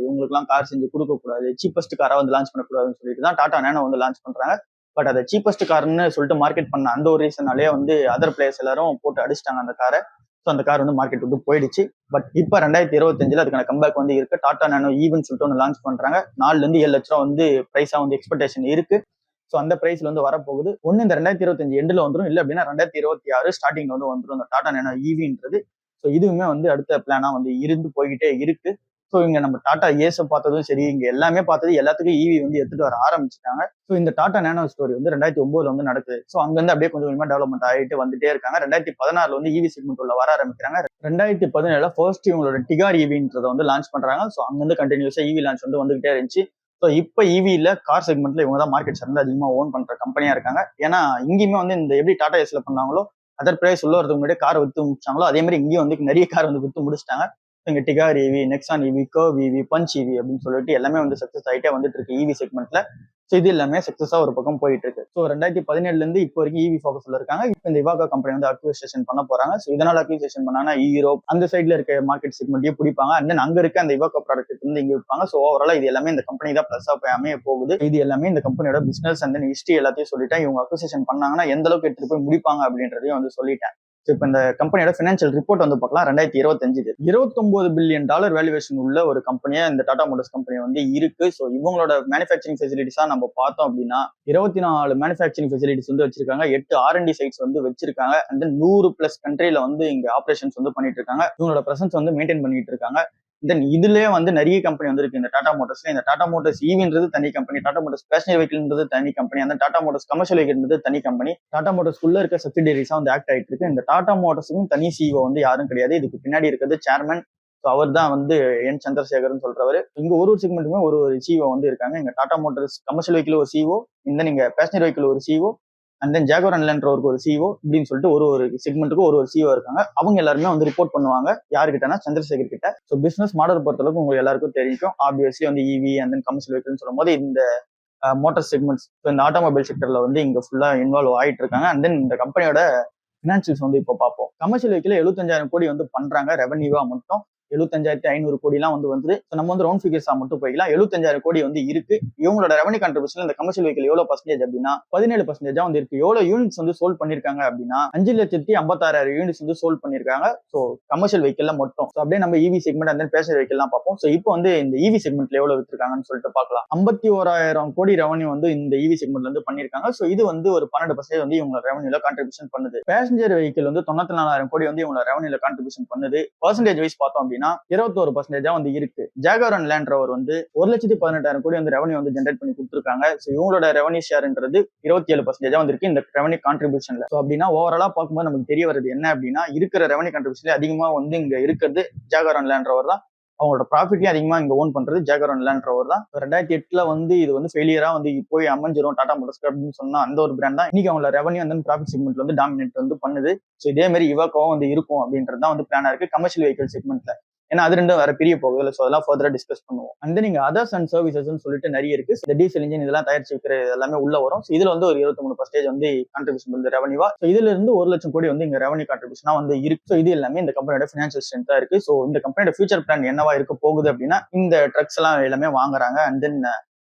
[SPEAKER 1] இவங்களுக்கு எல்லாம் கார் செஞ்சு கொடுக்க கூடாது, சீப்பஸ்ட் காரா வந்து லான்ச் பண்ணக்கூடாதுன்னு சொல்லிட்டு தான் டாடா நேனோ வந்து லான்ச் பண்றாங்க. பட் அதை சீப்பஸ்ட் கார்னு சொல்லிட்டு மார்க்கெட் பண்ண அந்த ஒரு ரீசனாலே வந்து அதர் பிளேயர்ஸ் எல்லாரும் போட்டு அடிச்சிட்டாங்க அந்த காரை. ஸோ அந்த கார் வந்து மார்க்கெட் விட்டு போயிடுச்சு. பட் இப்போ 2025 அதுக்கான கம்பேக் வந்து இருக்கு. டாடா நேனோ ஈவன் சொல்லிட்டு ஒன்று லான்ச் பண்றாங்க. 4 to 7 லட்சம் வந்து பிரைஸா வந்து எக்ஸ்பெக்டேஷன் இருக்கு. ஸோ அந்த பிரைஸ்ல வந்து வரப்போகுது. ஒன்னு இந்த 2025 எண்டுல வந்துடும், இல்ல அப்படின்னா 2026 ஸ்டார்டிங்ல வந்து வந்துடும் இந்த டாடா நேனோ ஈவின்றது. ஸோ இதுவுமே வந்து அடுத்த பிளானா வந்து இருந்து போய்கிட்டே இருக்கு. ஸோ இங்க நம்ம டாடா ஏஸை பார்த்ததும் சரி, இங்க எல்லாமே பார்த்தது எல்லாத்துக்கும் ஈவி வந்து எடுத்துட்டு வர ஆரம்பிச்சிட்டாங்க. ஸோ இந்த டாடா நேனோ ஸ்டோரி வந்து 2009 வந்து நடக்குது. ஸோ அங்கிருந்து அப்படியே கொஞ்சம் கொஞ்சமா டெவலப்மெண்ட் ஆகிட்டு வந்துட்டே இருக்காங்க. 2016 வந்து ஈவி செக்மெண்ட் உள்ள வர ஆரம்பிக்கிறாங்க. 2017 ஃபர்ஸ்ட் இவங்களோட டிகார் ஈவின்றதை வந்து லான்ச் பண்றாங்க. ஸோ அங்கிருந்து கண்டினியூஸா ஈவி லான்ச் வந்து வந்துகிட்டே இருந்துச்சு. ஸோ இப்போ ஈவில கார் செக்மெண்ட்ல இவங்க தான் மார்க்கெட் ஷேர் வந்து அதிகமாக ஓன் பண்ற கம்பெனியா இருக்காங்க. ஏன்னா இங்கேயுமே வந்து இந்த எப்படி டாடா ஏஸ்ல பண்ணாங்களோ அதர் பிரைஸ் உள்ள வரதுக்கு முன்னாடி கார் வித்து முடிச்சாங்களோ அதே மாதிரி இங்கேயும் வந்து நிறைய கார் வந்து வித்து முடிச்சிட்டாங்க. இங்க Tigor EV, Nexon EV, Curvv EV, Punch EV அப்படின்னு சொல்லிட்டு எல்லாமே வந்து சக்சஸ் ஆகிட்டே வந்துட்டு இருக்கு ஈவி செக்மெண்ட்ல. ஸோ இது எல்லாமே சக்சஸா ஒரு பக்கம் போயிட்டு இருக்கு. ஸோ 2017 இருந்து இப்போ வரைக்கும் ஈவி ஃபோக்கஸ்ல இருக்காங்க. இப்போ இந்த இவாகா கம்பெனி வந்து அக்விசிஷன் பண்ண போறாங்க. ஸோ இதனால அக்விசிஷன் பண்ணாங்கன்னா யூரோப் அந்த சைட்ல இருக்க மார்க்கெட் செக்மெண்ட்டையும் பிடிப்பாங்க. அண்ட் தென் அங்க இருக்க அந்த இவாகா ப்ராடக்ட் வந்து இங்க விற்பாங்க. ஸோ ஓவரால் இது எல்லாமே இந்த கம்பெனி தான் பிளஸ் ஆஃப் அமைய போகுது. இது எல்லாமே இந்த கம்பெனியோட பிசினஸ் அண்ட் தென் ஹிஸ்டரி எல்லாத்தையும் சொல்லிட்டேன். இவங்க அக்விசிஷன் பண்ணாங்கன்னா எந்த அளவுக்கு எடுத்துட்டு போய் முடிப்பாங்க அப்படின்றதையும் வந்து சொல்லிட்டேன். இப்போ இந்த கம்பெனியோட ஃபினான்ஷியல் ரிப்போர்ட் வந்து பார்க்கலாம். 2025 $29 பில்லியன் வேல்யூவேஷன் உள்ள ஒரு கம்பெனியா இந்த டாடா மோட்டார்ஸ் கம்பெனி வந்து இருக்கு. ஸோ இவங்களோட மேனுஃபேக்சரிங் ஃபெசிலிட்டிஸா நம்ம பார்த்தோம் அப்படின்னா 24 மேனுஃபேக்சரிங் ஃபெசிலிட்டிஸ் வந்து வச்சிருக்காங்க, 8 R&D சைட்ஸ் வந்து வச்சிருக்காங்க. அண்ட் தென் 100+ கண்ட்ரில வந்து இங்க ஆபரேஷன்ஸ் வந்து பண்ணிட்டு இருக்காங்க. இவங்களோட பிரசன்ஸ் வந்து மெயின்டைன் பண்ணிட்டு இருக்காங்க. தென் இதுலயே வந்து நிறைய கம்பெனி வந்து இருக்கு இந்த டாடா மோட்டார்ஸ்ல. இந்த டாடா மோட்டார்ஸ் ஈவின்றது தனி கம்பெனி, டாடா மோட்டார்ஸ் பேசஞ்சர் வெஹிக்கிள்ன்றது தனி கம்பெனி, அந்த டாடா மோட்டார்ஸ் கமர்ஷியல் வெஹிக்கிள்ன்றது தனி கம்பெனி. டாடா மோட்டார்ஸ் உள்ள இருக்க சப்சிடரிஸா வந்து ஆக்ட் ஆயிட்டு இருக்கு. இந்த டாடா மோட்டார்ஸுக்கும் தனி சிஇஓ வந்து யாரும் கிடையாது. இதுக்கு பின்னாடி இருக்கிறது சேர்மன். ஸோ அவர் தான் வந்து என் சந்திரசேகர்னு சொல்றவர். இங்க ஒரு செக்மெண்ட்டுமே ஒரு சிஇஓ வந்து இருக்காங்க. இங்க டாடா மோட்டார்ஸ் கமர்ஷியல் வெஹிக்கிள் ஒரு சிஇஓ, இந்த நீங்க பேசஞ்சர் வெஹிக்கிள் ஒரு CEO, and then Jaguar and லேண்ட்ரோவருக்கு ஒரு சிஇஓ இப்படின்னு சொல்லிட்டு ஒரு செக்மெண்ட்டுக்கு ஒரு சிஇஓ இருக்காங்க. அவங்க எல்லாருமே வந்து ரிப்போர்ட் பண்ணுவாங்க யாருக்கிட்டனா சந்திரசேகர் கிட்ட. ஸோ பிசினஸ் மாடல் பொறுத்தளவுக்கு உங்களுக்கு எல்லாருக்கும் தெரியும். ஆப்வியஸ்லி வந்து ஈவி அண்ட் தென் கமர்ஷியல் வெஹிக்கிள்னு சொல்லும் போது இந்த மோட்டார் செக்மெண்ட்ஸ் இந்த ஆட்டோமொபைல் செக்டர்ல வந்து இங்க ஃபுல்லா இன்வால்வ் ஆயிட்டு இருக்காங்க. அண்ட் தென் இந்த கம்பெனியோட பினான்சியல்ஸ் வந்து இப்போ பார்ப்போம். கமர்ஷியல் வெஹிக்கிள் 75,000 கோடி வந்து பண்றாங்க ரெவன்யூவா மட்டும். 75,500 கோடிலாம் வந்து வருது. நம்ம வந்து ரவுண்ட் ஃபிகர்ஸா மட்டும் போய்க்கலாம். 75,000 கோடி வந்து இருக்கு. இவங்களோட ரெவன்யூ கான்ட்ரிபியூஷன் இந்த கமர்ஷியல் வெஹிக்கிள் எவ்வளவு பர்சன்டேஜ் அப்படின்னா 17% வந்து இருக்கு. எவ்வளவு யூனிட்ஸ் வந்து சோல்ட் பண்ணிருக்காங்க அப்படின்னா 5,56,000 யூனிட்ஸ் வந்து சோல்ட் பண்ணிருக்காங்க. ஸோ கமர்ஷியல் வெஹிக்கிள்ல மட்டும். ஸோ அப்படியே நம்ம ஈவி செக்மெண்ட் அண்ட் பேசஞ்சர் வெஹிக்கிள்லாம் பார்ப்போம். ஸோ இப்போ வந்து இந்த ஈவி செக்மெண்ட்ல எவ்வளவு வித்துருக்காங்கன்னு சொல்லிட்டு பார்க்கலாம். 51,000 கோடி ரெவன்யூ வந்து இந்த ஈவி செக்மெண்ட்ல வந்து பண்ணிருக்காங்க. ஸோ இது வந்து ஒரு 12% வந்து இவங்க ரெவன்யூல கான்ட்ரிபியூஷன் பண்ணுது. பேசஞ்சர் வெஹிக்கிள் வந்து 94,000 கோடி வந்து இவங்க ரெவன்யூல கான்ட்ரிபியூஷன் பண்ணுது. பர்சன்டேஜ் வைஸ் பார்த்தோம் அப்படின்னா 21% வந்து இருக்கு. ஜாகுவார் அண்ட் லேண்ட் ரோவர் வந்து 1,18,000 கோடி வந்து ரெவன்யூ வந்து ஜென்ரேட் பண்ணி கொடுத்துருக்காங்க. ஸோ இவங்களோட ரெவன்யூ ஷேர்ன்றது 27% வந்து இருக்கு இந்த ரெவன்யூ கான்ட்ரிபியூஷன்ல. ஸோ அப்படின்னா ஓவராலா பார்க்கும்போது நமக்கு தெரிய வருது என்ன அப்படின்னா இருக்கிற ரெவன்யூ கான்ட்ரிபியூஷன்ல அதிகமா வந்து இங்க இருக்கிறது ஜாகுவார் அண்ட் லேண்ட் ரோவர் தான். அவங்களோட ப்ராஃபிட்லயும் அதிகமா இங்க ஓன் பண்றது ஜாகுவார் அண்ட் லேண்ட் ரோவர் தான். 2008 வந்து இது வந்து ஃபெயிலியரா வந்து போய் அமைஞ்சிரும் டாடா மோட்டார்ஸ் அப்படின்னு சொன்னா அந்த ஒரு பிராண்ட் தான் இன்னைக்கு அவங்களோட ரெவன்யூ அண்ட் ப்ராஃபிட் செக்மெண்ட்ல வந்து டாமினேட் வந்து பண்ணுது. ஸோ இதே மாதிரி இவாகாவும் வந்து இருக்கும் அப்படின்றது தான் வந்து பிளானா இருக்கு கமர்ஷியல் வெஹிக்கிள் செக்மெண்ட்ல. ஏன்னா அது ரெண்டும் வேற பிரிய போகுது. ஸோ அதெல்லாம் ஃபர்தரா டிஸ்கஸ் பண்ணுவோம். அண்ட் நீங்க அதர்ஸ் அண்ட் சர்வீசஸ் சொல்லிட்டு நிறைய இருக்கு. இந்த டீசல் இன்ஜின் இதெல்லாம் தயாரிச்சு வைக்கிற எல்லாமே உள்ள வரும். ஸோ இதுல வந்து ஒரு 23% வந்து கான்ட்ரிபியூஷன் வந்து ரெவன்யூவா. ஸோ இதுல இருந்து 1,00,000 கோடி வந்து இங்க ரெவன்யூ கான்ட்ரிபியூஷனா வந்து இருக்கு. ஸோ இது எல்லாமே இந்த கம்பெனியோட ஃபினான்ஷியல் ஸ்ட்ரென்த்தா இருக்கு. ஸோ இந்த கம்பெனியோட ஃபியூச்சர் பிளான் என்னவா இருக்க போகுது அப்படின்னா இந்த ட்ரக்ஸ் எல்லாம் எல்லாமே வாங்குறாங்க. அண்ட் தென்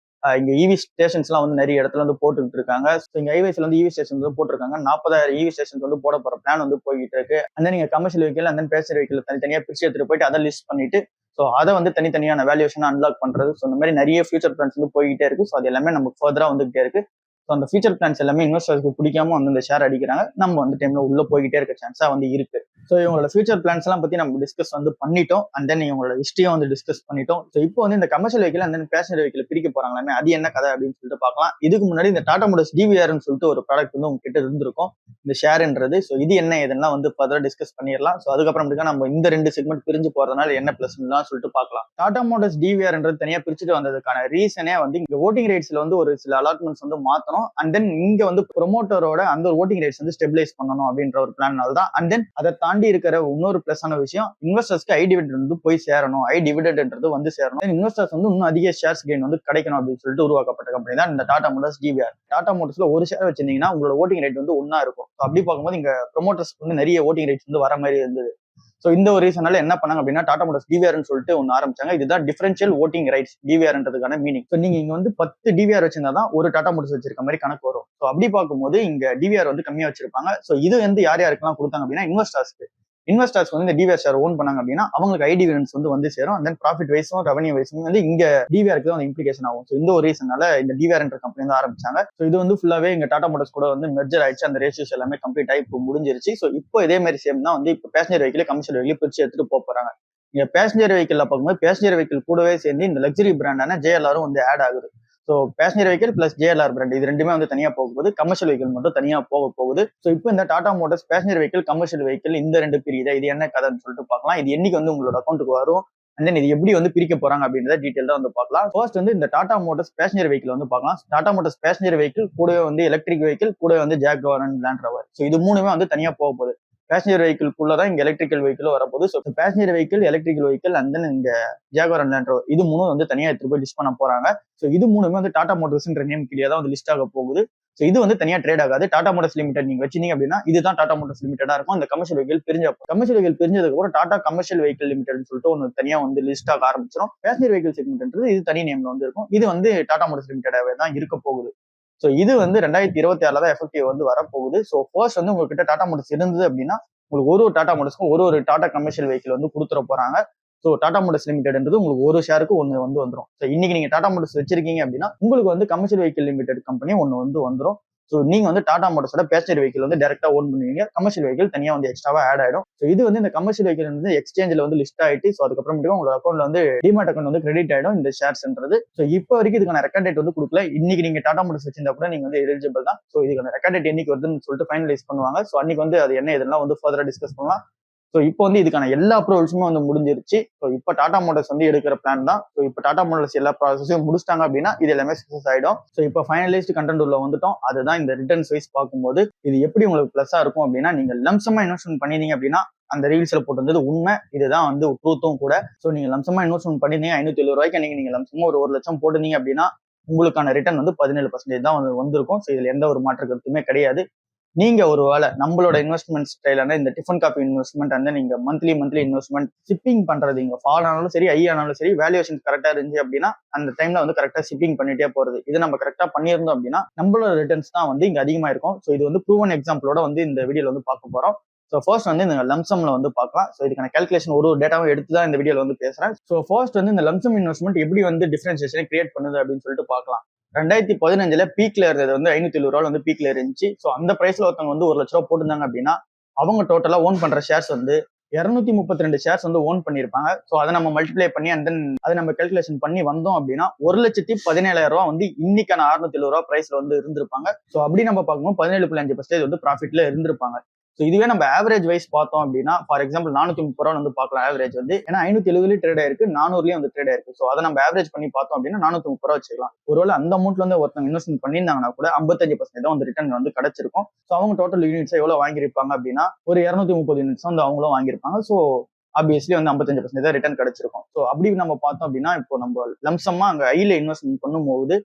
[SPEAKER 1] இங்க இவி ஸ்டேஷன்ஸ் எல்லாம் வந்து நிறைய இடத்துல வந்து போட்டுக்கிட்டு இருக்காங்க. இங்க ஹைவேஸ்ல வந்து இவி ஸ்டேஷன் வந்து போட்டிருக்காங்க. 40,000 இவி ஸ்டேஷன் வந்து போட போற பிளான் வந்து போயிட்டு இருக்கு. அந்த நீங்க கமர்ஷியல் வெஹிக்கிள் அந்த பேசஞ்சர் வெஹிக்கிள் தனித்தனியா பிரிச்சு எடுத்துட்டு போயிட்டு அதை லிஸ்ட் பண்ணிட்டு ஸோ அதை வந்து தனித்தனியான வேல்யூஷன் அன்லாக் பண்றது. ஸோ இந்த மாதிரி நிறைய ஃபியூச்சர் பிளான்ஸ் வந்து போய்கிட்டே இருக்கு. ஸோ அது எல்லாமே நமக்கு ஃபர்தரா வந்துகிட்டே இருக்கு. ஸோ அந்த ஃபியூச்சர் பிளான்ஸ் எல்லாமே இன்வெஸ்டர்ஸ்க்கு பிடிக்காம வந்து இந்த ஷேர் அடிக்கிறாங்க. நம்ம வந்து டைம்ல உள்ள போய்கிட்டே இருக்க சான்ஸா வந்து இருக்கு. ஸோ இவங்களோட ஃபியூச்சர் பிளான்ஸ் எல்லாம் பத்தி நம்ம டிஸ்கஸ் வந்து பண்ணிட்டோம். அண்ட் தென் இவங்களோட ஹிஸ்டரியும் வந்து டிஸ்கஸ் பண்ணிட்டோம். ஸோ இப்போ வந்து இந்த commercial vehicle and then passenger vehicle பிரிக்க போறாங்களாமே அது என்ன கதை அப்படின்னு சொல்லிட்டு பார்க்கலாம். இதுக்கு முன்னாடி இந்த டாடா மோட்டார்ஸ் டிவிஆர்னு சொல்லிட்டு ஒரு ப்ராடக்ட் வந்து உங்ககிட்ட இருந்திருக்கும் இந்த ஷேர்ன்றது. ஸோ இது என்ன இதெல்லாம் வந்து ஃபர்தரா டிஸ்கஸ் பண்ணிடலாம். ஸோ அதுக்கப்புறம் நம்ம இந்த 2 செக்மெண்ட் பிரிஞ்சு போறதுனால என்ன பிளஸ்லாம் சொல்லிட்டு பார்க்கலாம். டாடா மோட்டார்ஸ் டிவிஆர்ன்றது தனியா பிரிச்சுட்டு வந்ததுக்கான ரீசனே வந்து இங்க ஓட்டிங் ரேட்ஸ்ல வந்து ஒரு சில அலாட்மெண்ட்ஸ் வந்து மாத்தணும். அண்ட் தென் இங்க வந்து ப்ரொமோட்டரோட அந்த ஒரு ஓட்டிங் ரேட்ஸ் வந்து ஸ்டெபிலைஸ் பண்ணணும் அப்படின்ற ஒரு பிளான்னால தான். அண்ட் தென் அதை தாண்டி இருக்கிற இன்னொரு பிளஸ் ஆன விஷயம் இன்வெஸ்டர்ஸ்க்கு ஐ டிவிடெண்ட் வந்து போய் சேரணும். ஐ டிவிடெண்ட்ன்றது வந்து சேரணும். இன்வெஸ்டர்ஸ் வந்து இன்னும் அதிக ஷேர்ஸ் கெயின் வந்து கிடைக்கணும் அப்படின்னு சொல்லிட்டு உருவாக்கப்பட்ட கம்பெனி தான் இந்த டாடா மோட்டார்ஸ் டிவிஆர். டாடா மோட்டார்ஸ்ல ஒரு ஷேர் வச்சிருந்தீங்கன்னா உங்களோட ஓட்டிங் ரேட் வந்து ஒன்னா இருக்கும். அப்படி பார்க்கும்போது இங்க ப்ரொமோட்டர்ஸ் வந்து நிறைய ஓட்டிங் ரேட்ஸ் வந்து வர மாதிரி இருந்தது. ஸோ இந்த ஒரு ரீசனால என்ன பண்ணாங்க அப்படின்னா டாடா மோட்டார்ஸ் டிவிஆர்னு சொல்லிட்டு ஒன்று ஆரம்பிச்சாங்க. இதுதான் டிஃபரன்ஷியல் ஓட்டிங் ரைட்ஸ் டிவிஆர்ன்றதுக்கான மீனிங். ஸோ நீங்க இங்க வந்து 10 டிவிஆர் வச்சிருந்தா தான் ஒரு டாடா மோட்டார்ஸ் வச்சிருக்க மாதிரி கணக்கு வரும். ஸோ அப்படி பார்க்கும்போது இங்க டிவிஆர் வந்து கம்மியா வச்சிருப்பாங்க. ஸோ இது வந்து யார் யாருக்கெல்லாம் கொடுத்தாங்க அப்படின்னா இன்வெஸ்டர்ஸ்க்கு. இன்வெஸ்டர்ஸ் வந்து இந்த டிவிஆர் ஷேர் ஓன் பண்ணாங்க அப்படின்னா அவங்களுக்கு ஐ டிவிடன்ஸ் வந்து சேரும். அண்ட் தென் ப்ராஃபிட் வைஸும் ரெவன்யூ வைஸும் வந்து இங்க டிவிஆருக்கு தான் இம்ப்ளிகேஷன் ஆகும். ஸோ இந்த ஒரு ரீசனால இந்த டிவிஆர் என்ற கம்பெனி வந்து ஆரம்பிச்சாங்க. ஸோ இது வந்து ஃபுல்லாவே இங்க டாடா மோட்டர்ஸ் கூட வந்து மெர்ஜர் ஆயிடுச்சு. அந்த ரேஷியோஸ் எல்லாமே கம்ப்ளீட் ஆகி இப்போ முடிஞ்சிருச்சு. ஸோ இப்போ இதே மாதிரி சேம் தான் வந்து இப்போ பேசஞ்சர் வெஹிக்கிள் கமர்ஷியல் வெஹிக்கிள் பிரிச்சு எடுத்துட்டு போறாங்க. நீங்க பேசஞ்சர் வெஹிக்கிள் பார்க்கும்போது பேசஞ்சர் வெஹிக்கிள் கூடவே சேர்ந்து இந்த லக்ஸரி பிராண்டான ஜேஎல்ஆரும் வந்து ஆட் ஆகுது. So passenger vehicle plus JLR brand இது ரெண்டுமே வந்து தனியா போக போகுது. கமர்ஷியல் வெஹிக்கிள் மட்டும் தனியா போக போகுது. ஸோ இப்போ இந்த Tata motors passenger vehicle commercial vehicle இந்த ரெண்டு பிரியுது. இது என்ன கதைன்னு சொல்லிட்டு பார்க்கலாம். இது என்னைக்கு வந்து உங்களோட அக்கௌண்ட்டுக்கு வரும், அண்ட் தென் இது எப்படி வந்து பிரிக்க போறாங்க அப்படின்றத டீடைல் வந்து பார்க்கலாம். ஃபர்ஸ்ட் வந்து இந்த டாடா மோட்டர்ஸ் பேசஞ்சர் வெஹிக்கிள் வந்து பார்க்கலாம். டாடா மோட்டர்ஸ் பேசஞ்சர் வெஹிக்கிள் கூடவே வந்து எலக்ட்ரிக் வெஹிக்கிள் கூடவே வந்து Jaguar and land rover. So இது மூணுமே வந்து தனியா போக போகுது. பேசஞ்சர் வெஹிக்கிள்குள்ள தான் இங்க எலக்ட்ரிக்கல் வெஹிக்கிள் வரப்போகுது. So passenger vehicle, electrical vehicle and then இங்க ஜாகுவார் அண்ட் லேண்ட் ரோவர் இது மூணும் வந்து தனியா எடுத்து போய் லிஸ்ட் பண்ண போறாங்க. ஸோ இது மூணுமே வந்து டாடா மோட்டர்ஸ்ன்ற நேம் கீழே தான் வந்து லிஸ்ட் ஆக போகுது. ஸோ இது வந்து தனியா ட்ரேட் ஆகாது. டாடா மோட்டர்ஸ் லிமிடெட் நீங்க வச்சிருந்தீங்க அப்படின்னா இதுதான் டாடா மோட்டர்ஸ் லிமிடெடா இருக்கும். இந்த கமர்ஷியல் வெஹிக்கிள் கமர்ஷியல் வெஹிக்கிள் பிரிஞ்சதுக்கு அப்புறம் டாடா கமர்ஷியல் வெஹிக்கிள் லிமிடெட் சொல்லிட்டு ஒன்று தனியா வந்து லிஸ்ட் ஆக ஆரம்பிச்சிடும். பேசஞ்சர் வெஹிக்கிள் செக்மெண்ட்ன்றது இது தனி நேம்ல வந்து இருக்கும். இது வந்து டாடா மோட்டர்ஸ் லிமிடெடாவே தான் இருக்க போகுது. ஸோ இது வந்து 2026 தான் எஃபெக்டிவ் வந்து வரப்போகுது. ஸோ ஃபர்ஸ்ட் வந்து உங்ககிட்ட டாடா மோட்டர்ஸ் இருந்தது அப்படின்னா உங்களுக்கு ஒரு டாடா மோட்டர்ஸ்க்கும் ஒரு டாடா கமர்ஷியல் வெஹிக்கிள் வந்து கொடுத்துட போறாங்க. ஸோ டாடா மோட்டர்ஸ் லிமிடெட்ன்றது உங்களுக்கு ஒரு ஷேருக்கு ஒன்று வந்து வந்துடும். ஸோ இன்னைக்கு நீங்க டாடா மோட்டர்ஸ் வச்சிருக்கீங்க அப்படின்னா உங்களுக்கு வந்து கமர்ஷியல் வெஹிக்கிள் லிமிடெட் கம்பெனி ஒன்று வந்து வந்துடும். ஸோ நீங்க வந்து டாடா மோட்டர்ஸோட பேசஞ்சர் வெஹிக்கிள் வந்து டேரக்டா ஓன் பண்ணுவீங்க. கமர்ஷியல் வெஹிக்கிள் தனியா வந்து எக்ஸ்ட்ராவா ஆட் ஆயிடும். ஸோ இது வந்து இந்த கமர்ஷியல் வெஹிக்கிள் வந்து எக்ஸ்சேஞ்சில் வந்து லிஸ்ட் ஆயிட்டு ஸோ அதுக்கப்புறம் உங்களோட அக்கௌண்ட்ல வந்து டிமாட் அக்கௌண்ட் வந்து கிரெடிட் ஆயிடும் இந்த ஷேர்ஸ்ன்றது. ஸோ இப்போ வரைக்கும் இதுக்கான ரெக்கார்ட் டேட் வந்து கொடுக்கல. இன்னைக்கு நீங்க டாடா மோட்டர்ஸ் வச்சிருந்தா கூட நீங்க வந்து எலிஜிபிள் தான். ஸோ இதுக்கான ரெக்கார்ட் டேட் என்னைக்கு வருதுன்னு சொல்லிட்டு ஃபைனலைஸ் பண்ணுவாங்க. ஸோ அன்னைக்கு வந்து அது என்ன இதெல்லாம் வந்து ஃபர்தரா டிஸ்கஸ் பண்ணலாம். ஸோ இப்போ வந்து இதுக்கான எல்லா அப்ரூவல்ஸுமே வந்து முடிஞ்சிருச்சு. ஸோ இப்போ டாடா மோட்டர்ஸ் வந்து எடுக்கிற பிளான் தான். ஸோ இப்போ டாடா மோட்டர்ஸ் எல்லா ப்ராசஸையும் முடிச்சிட்டாங்க அப்படின்னா இது எல்லாமே சக்ஸஸ் ஆயிடும். ஸோ இப்போ ஃபைனலைஸ்டு கண்டென்ட் உள்ள வந்துட்டோம். அதுதான் இந்த ரிட்டர்ன்ஸ் வைஸ் பார்க்கும்போது இது எப்படி உங்களுக்கு பிளஸ்ஸா இருக்கும் அப்படின்னா நீங்க லம்சமா இன்வெஸ்ட்மெண்ட் பண்ணிருந்தீங்க அப்படின்னா அந்த ரீல்ஸ்ல போட்டிருந்தது உண்மை. இதுதான் வந்து ட்ரூத்தும் கூட. ஸோ நீங்க லம்சமா இன்வெஸ்ட்மெண்ட் பண்ணிருந்தீங்க 570 ரூபாய்க்கு நீங்க லம்சமா ஒரு 1 லட்சம் போட்டிருந்தீங்க அப்படின்னா உங்களுக்கான ரிட்டர்ன் வந்து 17% தான் வந்து வந்திருக்கும். ஸோ இதுல எந்த ஒரு மாற்று கருத்துமே கிடையாது. நீங்க ஒரு வேலை நம்மளோட இன்வெஸ்ட்மெண்ட் ஸ்டைலான இந்த டிஃபன் காஃபி இன்வெஸ்ட்மெண்ட் வந்து நீங்க மந்த்லி இன்வெஸ்ட்மெண்ட் ஷிப்பிங் பண்றது இங்க ஃபால் ஆனாலும் சரி ஐ ஆனாலும் சரி வேல்யூவேஷன் கரெக்டா இருந்துச்சு அப்படின்னா அந்த டைம்ல வந்து கரெக்டா ஷிப்பிங் பண்ணிட்டே போறது இது நம்ம கரெக்டா பண்ணியிருந்தோம் அப்படின்னா நம்மளோட ரிட்டர்ன்ஸ் தான் வந்து இங்க அதிகமா இருக்கும். ஸோ இது வந்து ப்ரூவன் எக்ஸாம்பிளோட வந்து இந்த வீடியோல வந்து பார்க்க போறோம். ஸோ ஃபர்ஸ்ட் வந்து இந்த லம்சம்ல வந்து பார்க்கலாம். ஸோ இதுக்கான கால்குலேஷன் ஒரு டேட்டாவும் எடுத்து தான் இந்த வீடியோல வந்து பேசுறேன். ஸோ ஃபர்ஸ்ட் வந்து இந்த லம்சம் இன்வெஸ்ட்மெண்ட் எப்படி வந்து டிஃபரன்சியேஷன் கிரியேட் பண்ணுது அப்படின்னு சொல்லிட்டு பார்க்கலாம். 2015 பீக்ல இருந்தது வந்து 570 ரூபாய் வந்து பீக்ல இருந்துச்சு. ஸோ அந்த பிரைஸ்ல ஒருத்தவங்க வந்து 1 லட்ச ரூபா போட்டிருந்தாங்க அப்படின்னா அவங்க டோட்டலா ஓன் பண்ற ஷேர்ஸ் வந்து 232 ஷேர்ஸ் வந்து ஓன் பண்ணிருப்பாங்க. ஸோ அதை நம்ம மல்டிப்ளை பண்ணி அண்ட் தென் அதை நம்ம கால்குலேஷன் பண்ணி வந்தோம் அப்படின்னா 1,17,000 ரூபாய் வந்து இன்னைக்கான 670 ரூபாய் பிரைஸ்ல வந்து இருந்திருப்பாங்க. ஸோ அப்படி நம்ம பார்க்கும்போது 17.5% வந்து ப்ராஃபிட்ல இருந்திருப்பாங்க. ஸோ இதுவே நம்ம ஆவரேஜ் வைஸ் பார்த்தோம் அப்படின்னா ஃபார் எக்ஸாம்பிள் 430 ரூபா வந்து பார்க்கலாம் ஆவரேஜ் வந்து ஏன்னா 570 ட்ரேட் ஆயிருக்கு 400லயும் வந்து ட்ரேட் ஆயிருக்கு. ஸோ அதை நம்ம ஆவரேஜ் பண்ணி பார்த்தோம் அப்படின்னா 430 ரூபா வச்சுக்கலாம். ஒருவேளை அந்த அமௌண்ட்ல வந்து ஒருத்தவங்க இன்வெஸ்ட்மெண்ட் பண்ணியிருந்தாங்கன்னா கூட 55% தான் வந்து ரிட்டர்ன் வந்து கிடைச்சிருக்கும். ஸோ அவங்க டோட்டல் யூனிட்ஸ் எவ்வளவு வாங்கியிருப்பாங்க அப்படின்னா ஒரு 230 யூனிட்ஸ் வந்து அவங்களும் வாங்கியிருப்பாங்க. ஸோ ஆப்வியஸ்லி வந்து 55% தான் ரிட்டர்ன் கிடைச்சிருக்கும். ஸோ அப்படி நம்ம பார்த்தோம் அப்படின்னா இப்போ நம்ம லம்சமா அங்க ஐல இன்வெஸ்ட்மெண்ட் பண்ணும்போது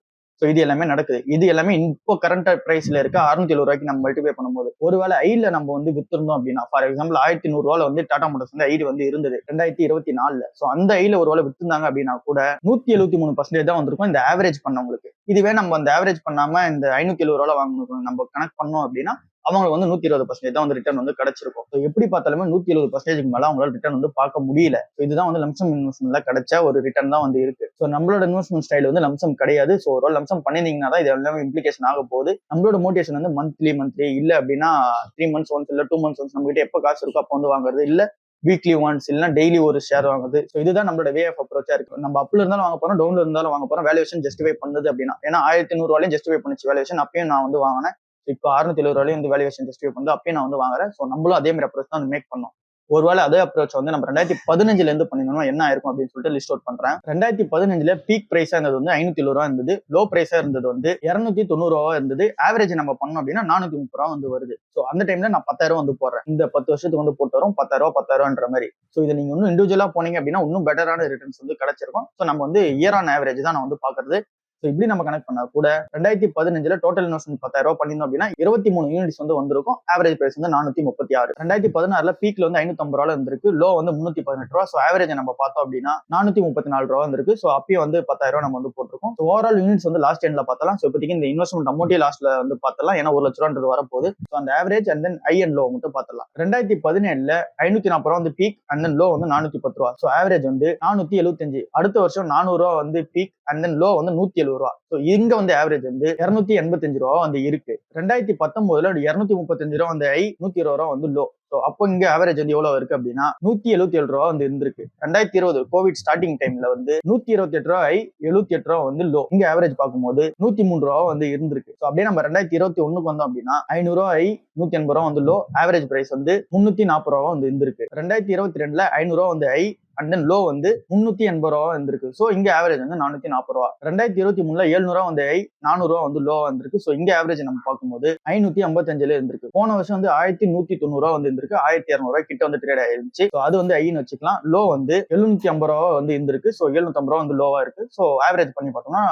[SPEAKER 1] ஸோ இது எல்லாமே நடக்குது. இது எல்லாமே இப்போ கரண்ட் பிரைஸ்ல இருக்க 670 ரூபாய்க்கு நம்ம மல்டிப்ளை பண்ணும்போது ஒருவேளை ஐல நம்ம வந்து வித்திருந்தோம் அப்படின்னா ஃபார் எக்ஸாம்பிள் 1100 ரூபாய் வந்து டாடா மோட்டர்ஸ் வந்து ஐ வந்து இருந்தது 2024. ஸோ அந்த ஐல ஒரு வேலை வித்திருந்தாங்க அப்படின்னா கூட 173% தான் வந்திருக்கும் இந்த ஆவரேஜ் பண்ணவங்களுக்கு. இதுவே நம்ம அந்த ஆவரேஜ் பண்ணாம இந்த 570 ரூபாய் வாங்கணும் நம்ம கனெக்ட் பண்ணோம் அப்படின்னா அவங்களுக்கு வந்து 120% தான் வந்து ரிட்டர்ன் வந்து கிடைச்சிருக்கும். ஸோ எப்படி பார்த்தாலுமே 170% மேல அவங்களால ரிட்டர்ன் வந்து பார்க்க முடியல. ஸோ இதுதான் வந்து லம்சம் இன்வெஸ்ட்மெண்ட்ல கிடைச்ச ஒரு ரிட்டர்ன் தான் வந்து இருக்கு. ஸோ நம்மளோட இன்வெஸ்ட்மெண்ட் ஸ்டைல் வந்து லம்சம் கிடையாது. ஸோ ஒரு லம்சம் பண்ணிருந்தீங்கன்னா தான் இது எல்லாமே இம்ப்ளிகேஷன் ஆக போகுது. நம்மளோட மோட்டிவேஷன் வந்து மந்த்லி இல்ல அப்படின்னா 3 months ஒன்ஸ் இல்ல 2 months ஒன்ஸ் நம்ம கிட்ட எப்போ காசு இருக்கோ அப்போ வந்து வாங்குறது இல்ல வீக்லி ஒன்ஸ் இல்லைன்னா டெய்லி ஒரு ஷேர் வாங்குது. ஸோ இதுதான் நம்மளோட வே ஆஃப் அப்ரோச்சா இருக்கு. நம்ம அப்ல இருந்தாலும் வாங்க போறோம் டவுன்ல இருந்தாலும் வாங்க போறோம் வேல்யூவேஷன் ஜஸ்டிஃபை பண்ணுது அப்படின்னா ஏன்னா 1100 ரூபாயும் ஜஸ்டிஃபை பண்ணுச்சு வேல்யூவேஷன் அப்பயும் நான் வந்து வாங்கினேன். இப்போ 670 ரூபாயும் வந்து வேல்யூவேஷன் ஜஸ்டிஃபை பண்ணுது அப்பயும் நான் வந்து வாங்குறேன். ஸோ நம்மளும் அதே மாதிரி அப்ரோச் தான் மேக் பண்ணோம். ஒருவேளை அதே அப்ரோச் வந்து நம்ம 2015 இருந்து பண்ணிருந்தோம்னா என்ன ஆயிருக்கும் அப்படின்னு சொல்லிட்டு லிஸ்ட் அவுட் பண்றேன். 2015 பீக் பிரைஸா இருந்தது வந்து 570 ரூபாய் இருந்தது. லோ பிரைஸா இருந்தது வந்து 290 ரூபா இருந்தது. ஆவரேஜ் நம்ம பண்ணோம் அப்படின்னா 430 ரூபா வந்து வருது. ஸோ அந்த டைம்ல நான் 10,000 வந்து போடுறேன். இந்த 10 வருஷத்துக்கு வந்து போட்டு வரும் 10,000 மாதிரி. ஸோ இதை நீங்க இன்னும் இண்டிவிஜுவலா போனீங்க அப்படின்னா இன்னும் பெட்டரான ரிட்டர்ன்ஸ் வந்து கிடைச்சிருக்கும். ஸோ நம்ம வந்து இயர் ஆன் ஆவரேஜ் தான் நான் வந்து பாக்குறது. ஸோ இப்படி நம்ம கனெக்ட் பண்ணா கூட 2015 டோட்டல் இன்வெஸ்ட்மெண்ட் 10,000 ரூபாய் பண்ணிருந்தோம் அப்படின்னா 23 யூனிட்ஸ் வந்து வந்திருக்கும். ஆவரேஜ் பிரைஸ் வந்து 436. 2016 பீக்ல வந்து 550 ரூபாய் இருந்திருக்கு, லோ வந்து 318 ரூபா. ஸோ ஆவரேஜ் நம்ம பார்த்தோம் அப்படின்னா 434 ரூபா வந்திருக்கு. ஸோ அப்பயும் வந்து 10,000 நம்ம வந்து போட்டிருக்கோம். ஓவரால் யூனிட்ஸ் வந்து லாஸ்ட் எண்ட்ல பார்த்தலாம். ஸோ இப்போதைக்கு இந்த இன்வெஸ்ட்மெண்ட் அமௌண்ட்டே லாஸ்ட்ல வந்து பார்த்தலாம், ஏன்னா 1 லட்ச ரூபான்றது வரப்போகுது. ஸோ அந்த average and then high and low மட்டும் பார்த்தலாம். 2017 540 ரூபா வந்து பீக் அண்ட் தென் லோ வந்து 410 ரூபா. ஸோ ஆவரேஜ் வந்து 475. அடுத்த வருஷம் 400 ரூபா வந்து பீக் அண்ட் தென் லோ வந்து 170 ரூபா. ஸோ இங்க வந்து ஆவரேஜ் வந்து 285 ரூபா வந்து இருக்கு. 2019 235 ரூபா வந்து ஹை, 120 ரூபா வந்து லோ. ஸோ அப்போ இங்க ஆவரேஜ் வந்து எவ்வளவு இருக்கு அப்படின்னா 177 ரூபா வந்து இருந்திருக்கு. 2020 கோவிட் ஸ்டார்டிங் டைம்ல வந்து 128 ரூபா ஹை, 78 ரூபா வந்து லோ. இங்க ஆவரேஜ் பார்க்கும்போது 103 ரூபா வந்து இருந்திருக்கு. ஸோ அப்படியே நம்ம 2021 வந்தோம் அப்படின்னா 500 ரூபா ஹை, 180 ரூபா வந்து லோ. ஆவரேஜ் பிரைஸ் வந்து 340 ரூபா வந்து இருந்திருக்கு. 2022 500 ரூபா வந்து ஹை அண்ட் தென் லோ வந்து 380 ரூபா இருந்திருக்கு. சோ இங்க ஆவரேஜ் வந்து 440 ரூபா. 2023 700 ரூபா வந்து ஹை, 400 ரூபா வந்து லோ வந்திருக்கு. சோ இங்க ஆவரேஜ் நம்ம பார்க்கும்போது 555 இருந்திருக்கு. போன வருஷம் வந்து 1190 ரூபா வந்து இருந்திருக்கு. 1200 ரூபாய் கிட்ட வந்து ட்ரேட் ஆயிருந்துச்சு. சோ அது வந்து ஹைன்னு வச்சுக்கலாம். லோ வந்து 750 ரூபா வந்து இருந்திருக்கு. சோ 750 ரூபா வந்து லோவா இருக்கு. சோ ஆவரேஜ் பண்ணி பார்த்தோம்னா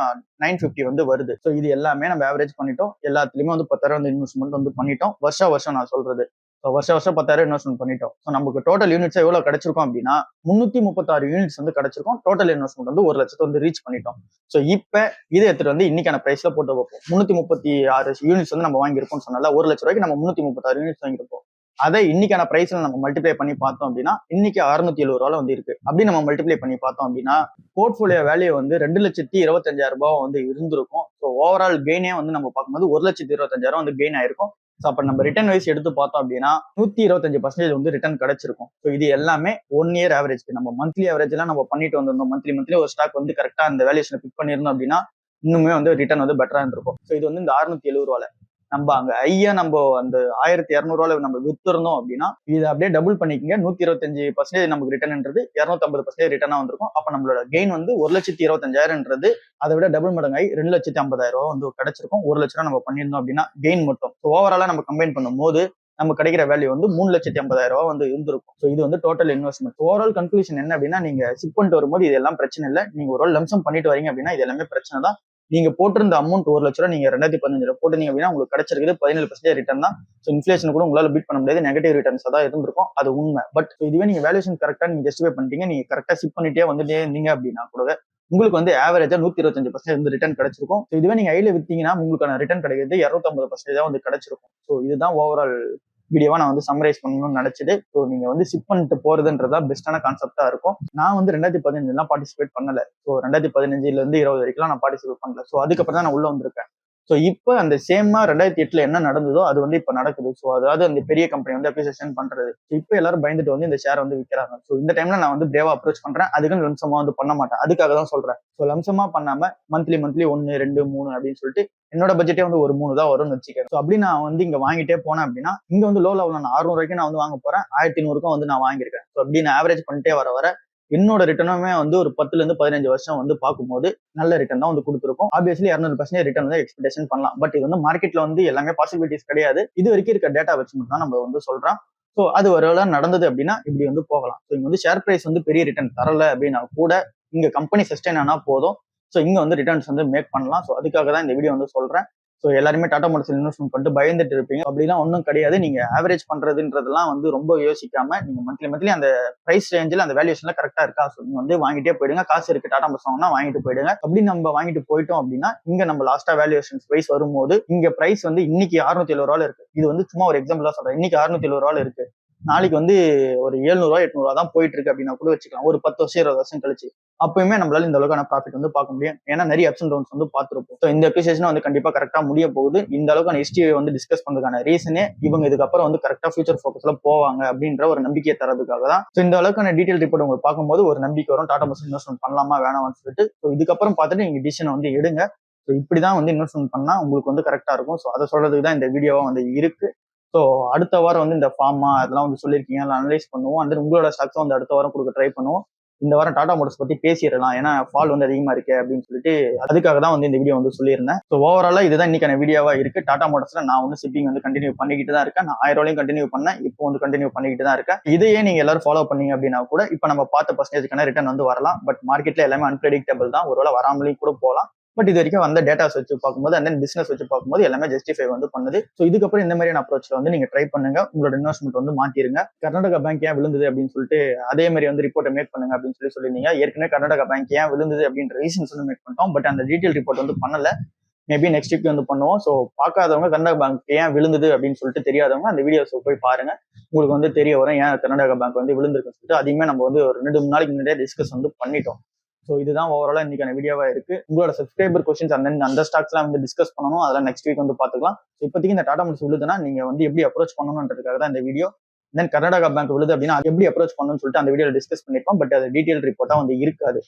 [SPEAKER 1] 950 வந்து வருது. சோ இது எல்லாமே நம்ம ஆவரேஜ் பண்ணிட்டோம். எல்லாத்துலயுமே வந்து 10,000 வந்து இன்வெஸ்ட்மெண்ட் வந்து பண்ணிட்டோம். வருஷம் நான் சொல்றது. வருஷம் 10,000 இன்வெஸ்ட்மெண்ட் பண்ணிட்டோம். நமக்கு டோட்டல் யூனிட்ஸ் எவ்வளவு கிடைச்சிருக்கும் அப்படின்னா 336 யூனிட்ஸ் வந்து கிடைச்சிருக்கும். டோட்டல் இன்வெஸ்ட்மெண்ட் வந்து 1 லட்சத்தை வந்து ரீச் பண்ணிட்டோம். சோ இப்ப இதை எடுத்துட்டு வந்து இன்னைக்கான பிரைஸ்ல போட்டு வைப்போம். 336 யூனிட்ஸ் வந்து நம்ம வாங்கியிருக்கோம்னு சொன்னால 1 லட்ச ரூபாய்க்கு நம்ம 336 யூனிட்ஸ் வாங்கியிருப்போம். அதை இன்னைக்கான பிரைஸ்ல நம்ம மல்டிப்ளை பண்ணி பார்த்தோம் அப்படின்னா இன்னைக்கு 670 ரூபாய் வந்து இருக்கு. அப்படி நம்ம மல்டிப்ளை பண்ணி பார்த்தோம் அப்படின்னா போர்ட்போலியோ வேல்யூ வந்து 2,25,000 ரூபாய் வந்து இருந்திருக்கும். ஸோ ஓவரால் கெயினே வந்து நம்ம பார்க்கும்போது 1,25,000 வந்து கெயின் ஆயிருக்கும். ஸோ அப்ப நம்ம ரிட்டர்ன் வைஸ் எடுத்து பார்த்தோம் அப்படின்னா 125% வந்து ரிட்டர்ன் கிடைச்சிருக்கும். ஸோ இது எல்லாமே 1 இயர் ஆவரேஜ். நம்ம மந்த்லி ஆவரேஜ் எல்லாம் நம்ம பண்ணிட்டு வந்திருந்தோம். மந்த்லி ஒரு ஸ்டாக் வந்து கரெக்டா அந்த வேல்யூஷன் பிக் பண்ணிருந்தோம் அப்படின்னா இன்னுமே வந்து ரிட்டர்ன் வந்து பெட்டரா இருந்திருக்கும். ஸோ இது வந்து இந்த 670 ரூபாய் நம்ம அங்க ஐயா நம்ம அந்த 1,200 ரூபாய் நம்ம வித்துருந்தோம் அப்படின்னா இதை அப்படியே டபுள் பண்ணிக்கங்க. 125% நமக்கு ரிட்டர்ன்ன்றது 250% ரிட்டர்னா வந்திருக்கும். அப்ப நம்மளோட கெயின் வந்து 1,25,000 அதை விட டபுள் மடங்காய் 2,50,000 ரூபாய் வந்து கிடைச்சிருக்கும். 1 லட்ச ரூபாய் நம்ம பண்ணியிருந்தோம் அப்படின்னா கெயின் மட்டும். ஓவராலா நம்ம கம்பைன் பண்ணும்போது நம்ம கிடைக்கிற வேல்யூ வந்து 3,50,000 ரூபாய் வந்து இருந்திருக்கும். ஸோ இது வந்து டோட்டல் இன்வெஸ்ட்மெண்ட். ஓவரால் கன்க்ளூஷன் என்ன அப்படின்னா நீங்க சிப் பண்ணிட்டு வரும்போது இதெல்லாம் பிரச்சனை இல்லை. நீங்க ஒரு லம்சம் பண்ணிட்டு வரீங்க அப்படின்னா இது எல்லாமே பிரச்சனை தான். நீங்க போட்டிருந்த அமௌண்ட் 1 லட்ச ரூபாய் நீங்க 2015 போட்டீங்க அப்படின்னா உங்களுக்கு கிடைச்சிருக்குது 17% ரிட்டர்ன் தான். ஸோ இன்ஃபிளேஷன் கூட உங்களால பீட் பண்ண முடியாது. நெகட்டிவ் ரிட்டர்ன்ஸ் தான் இருந்திருக்கும். அது உண்மை. பட் இதுவே நீங்க வேல்யூஷன் கரெக்டா நீங்க ஜஸ்டிஃபை பண்ணிட்டீங்க, நீங்க கரெக்டா சிப் பண்ணிட்டே வந்துட்டே இருந்தீங்க அப்படின்னா கூட உங்களுக்கு வந்து ஆவரேஜா 125% வந்து ரிட்டர்ன் கிடைச்சிருக்கும். இதுவே நீங்க ஐல வித்தீங்கன்னா உங்களுக்கான ரிட்டர்ன் கிடைக்கிறது 250% தான் வந்து கிடைச்சிருக்கும். ஸோ இதுதான் ஓவரால் வீடியோவா நான் வந்து சம்மரைஸ் பண்ணணும்னு நினைச்சது. ஸோ நீங்க வந்து சிப் பண்ணிட்டு போறதுன்றதா பெஸ்டான கான்செப்டா இருக்கும். நான் வந்து 2015 பார்ட்டிசிபேட் பண்ணல. ஸோ 2015 20 வரைக்கும் நான் பார்ட்டிசிபேட் பண்ணல. ஸோ அதுக்கப்புறம் தான் நான் உள்ள வந்திருக்கேன். ஸோ இப்போ அந்த சேமா 2008 என்ன நடந்ததோ அது வந்து இப்போ நடக்குது. ஸோ அதாவது அந்த பெரிய கம்பெனி வந்து அப்ரிசியேஷன் பண்றது. இப்போ எல்லாரும் பயந்துட்டு வந்து இந்த ஷேர் வந்து விற்கிறாங்க. ஸோ இந்த டைம்ல நான் வந்து பிரேவா அப்ரோச் பண்றேன். அதுக்குன்னு லம்சமா வந்து பண்ண மாட்டேன். அதுக்காக தான் சொல்றேன். ஸோ லம்சமா பண்ணாம மந்த்லி 1, 2, 3 அப்படின்னு சொல்லிட்டு என்னோட பட்ஜெட்டே வந்து ஒரு 3 தான் வரும்னு வச்சுக்கேன். ஸோ அப்படி நான் வந்து இங்க வாங்கிட்டே போனேன் அப்படின்னா இங்க வந்து லோ லெவல் நான் 600 ரூபாய்க்கு நான் வந்து வாங்க போறேன். 1,800 வந்து நான் வாங்கியிருக்கேன். ஸோ அப்படி நான் ஆவரேஜ் பண்ணிட்டே வர என்னோட ரிட்டர்னுமே வந்து ஒரு 10 15 வருஷம் வந்து பார்க்கும்போது நல்ல ரிட்டர்ன் தான் வந்து கொடுத்துருக்கும். ஆப்வியஸ்லி 200% ரிட்டர்ன் வந்து எக்ஸ்பெக்டேஷன் பண்ணலாம். பட் இது வந்து மார்க்கெட்ல வந்து எல்லாமே பாசிபிலிட்டிஸ் கிடையாது. இது வரைக்கும் இருக்க டேட்டா வச்சு மட்டும் தான் நம்ம வந்து சொல்றோம். ஸோ அது ஒரு நடந்தது அப்படின்னா இப்படி வந்து போகலாம். ஸோ இங்க வந்து ஷேர் பிரைஸ் வந்து பெரிய ரிட்டர்ன் தரல அப்படின்னா கூட இங்க கம்பெனி சஸ்டைன் ஆனா போதும். ஸோ இங்க வந்து ரிட்டர்ன்ஸ் வந்து மேக் பண்ணலாம். ஸோ அதுக்காக தான் இந்த வீடியோ வந்து சொல்றேன். ஸோ எல்லாருமே டாடா மோட்டார்ஸ்ல இன்வெஸ்ட்மெண்ட் பண்ணிட்டு பயந்துட்டு இருப்பீங்க. அப்படிலாம் ஒன்றும் கிடையாது. நீங்க ஆவரேஜ் பண்றதுன்றதெல்லாம் வந்து ரொம்ப யோசிக்காம நீங்க மந்த்லி அந்த பிரைஸ் ரேஞ்சில் அந்த வேல்யூஷன்ல கரெக்டா இருக்கா, ஸோ நீங்க வந்து வாங்கிட்டே போயிடுங்க. காசு இருக்கு டாடா மோட்டார்ஸ் வாங்கினா வாங்கிட்டு போயிடுங்க. அப்படி நம்ம வாங்கிட்டு போயிட்டோம் அப்படின்னா இங்க நம்ம லாஸ்டா வேல்யூஷன் பிரைஸ் வரும்போது இங்க பிரைஸ் வந்து இன்னைக்கு 670 ரூபாய் இருக்கு. இது வந்து சும்மா ஒரு எக்ஸாம்பிள் தான் சொல்றேன். இன்னைக்கு 670 ரூபாய் இருக்கு. நாளைக்கு வந்து ஒரு 700 800 தான் போயிட்டு இருக்கு அப்படின்னா கூட வச்சுக்கலாம். ஒரு 10 வருஷம் 20 வருஷம் கழிச்சு அப்பயுமே நம்மளால இந்த அளவுக்கான ப்ராஃபிட் வந்து பார்க்க முடியும். ஏன்னா நிறைய அப்ஸ் அண்ட் டவுன்ஸ் வந்து பார்த்துருப்போம். ஸோ இந்த அப்ரிசியேஷன் வந்து கண்டிப்பா கரெக்டா முடிய போகுது. இந்த அளவுக்கான ஹிஸ்டரியை வந்து டிஸ்கஸ் பண்றதுக்கான ரீசனே இவங்க இதுக்கப்புறம் வந்து கரெக்டா ஃபியூச்சர் ஃபோக்கஸ்ல போவாங்க அப்படின்ற ஒரு நம்பிக்கையை தரதுக்காக தான். ஸோ இந்த அளவுக்கான டீடைல் ரிப்போர்ட் உங்களுக்கு பார்க்கும்போது ஒரு நம்பிக்கை வரும். டாடா மோட்டார்ஸ் இன்வெஸ்ட்மெண்ட் பண்ணலாமா வேணாம்னு சொல்லிட்டு. ஸோ இதுக்கப்புறம் பார்த்துட்டு நீங்க டிசிஷன் வந்து எடுங்க. ஸோ இப்படிதான் வந்து இன்வெஸ்ட்மெண்ட் பண்ணா உங்களுக்கு வந்து கரெக்டா இருக்கும். ஸோ அதை சொல்றதுக்கு தான் இந்த வீடியோவா வந்து இருக்கு. ஸோ அடுத்த வாரம் வந்து இந்த ஃபார்மா அதெல்லாம் வந்து சொல்லியிருக்கீங்க, அனலைஸ் பண்ணுவோம். அந்த உங்களோட ஸ்டாக்ஸ் வந்து அடுத்த வாரம் கொடுக்க ட்ரை பண்ணுவோம். இந்த வாரம் டாடா மோட்டார்ஸ் பத்தி பேசிடலாம், ஏன்னா ஃபால் வந்து அதிகமா இருக்கு அப்படின்னு சொல்லிட்டு அதுக்காக தான் வந்து இந்த வீடியோ வந்து சொல்லியிருந்தேன். ஸோ ஓவராலா இதுதான் இன்னைக்கான வீடியோவா இருக்கு. டாடா மோட்டார்ஸ்ல நான் வந்து ஷிப்பிங் வந்து கண்டினியூ பண்ணிக்கிட்டு தான் இருக்கேன். நான் 1000 ரூபாயும் கண்டினியூ பண்ணேன், இப்போ வந்து கண்டினியூ பண்ணிக்கிட்டு தான் இருக்கேன். இதையே நீங்க எல்லாரும் ஃபாலோ பண்ணீங்க அப்படின்னா கூட இப்போ நம்ம பார்த்த பர்சன்டேஜ்க்கான ரிட்டர்ன் வந்து வரலாம். பட் மார்க்கெட்ல எல்லாமே அன்பிரடிக்டபிள் தான். ஒருவேளை வராமலையும் கூட போகலாம். பட் இது வரைக்கும் வந்த டேட்டாஸ் வச்சு பார்க்கும்போது அண்ட் தென் பிசினஸ் வச்சு பார்க்கும்போது எல்லாமே ஜஸ்டிஃபை வந்து பண்ணுது. ஸோ இதுக்கப்புறம் இந்த மாதிரியான அப்ரோச்ல வந்து நீங்க ட்ரை பண்ணுங்க, உங்களோட இன்வெஸ்ட்மெண்ட் வந்து மாத்திருங்க. கர்நாடகா பேங்க் ஏன் விழுந்தது அப்படின்னு சொல்லிட்டு அதே மாதிரி வந்து ரிப்போர்ட்டை மேக் பண்ணுங்க அப்படின்னு சொல்லியிருந்தீங்க. ஏற்கனவே கர்நாடகா பேங்க் ஏன் விழுந்தது அப்படின்ற ரீசன்ஸ் வந்து மேக் பண்ணிட்டோம். பட் அந்த டீடைல் ரிப்போர்ட் வந்து பண்ணல. மேபி நெக்ஸ்ட் வீக் வந்து பண்ணுவோம். ஸோ பார்க்காதவங்க கர்நாடகா பேங்க் ஏன் விழுந்தது அப்படின்னு சொல்லிட்டு தெரியாதவங்க அந்த வீடியோஸ் போய் பாருங்க. உங்களுக்கு வந்து தெரிய வரும் ஏன் கர்நாடகா பேங்க் வந்து விழுந்திருக்குன்னு சொல்லிட்டு. அதிகமாக நம்ம வந்து ஒரு 2-3 நாளைக்கு முன்னாடியே டிஸ்கஸ் வந்து பண்ணிட்டோம். ஸோ இதுதான் ஓவராலா இன்னைக்கான வீடியோவா இருக்கு. உங்களோட சப்ஸ்கிரைபர் கொஸ்டின்ஸ் அந்த ஸ்டாக்ஸ்லாம் வந்து டிஸ்கஸ் பண்ணணும். அதெல்லாம் நெக்ஸ்ட் வீக் வந்து பார்த்துக்கலாம். இப்போதைக்கு இந்த டாடா மோட்டார்ஸ் விழுதுன்னா நீங்க வந்து எப்படி அப்ரோச் பண்ணணுன்றதுக்காக தான் இந்த வீடியோ. தென் கர்நாடகா பேங்க் விழுது அப்படின்னா எப்படி அப்ரோச் பண்ணணும்னு சொல்லிட்டு அந்த வீடியோல டிஸ்கஸ் பண்ணிருப்போம். பட் அது டீடைல் ரிப்போர்ட்டா வந்து இருக்காது.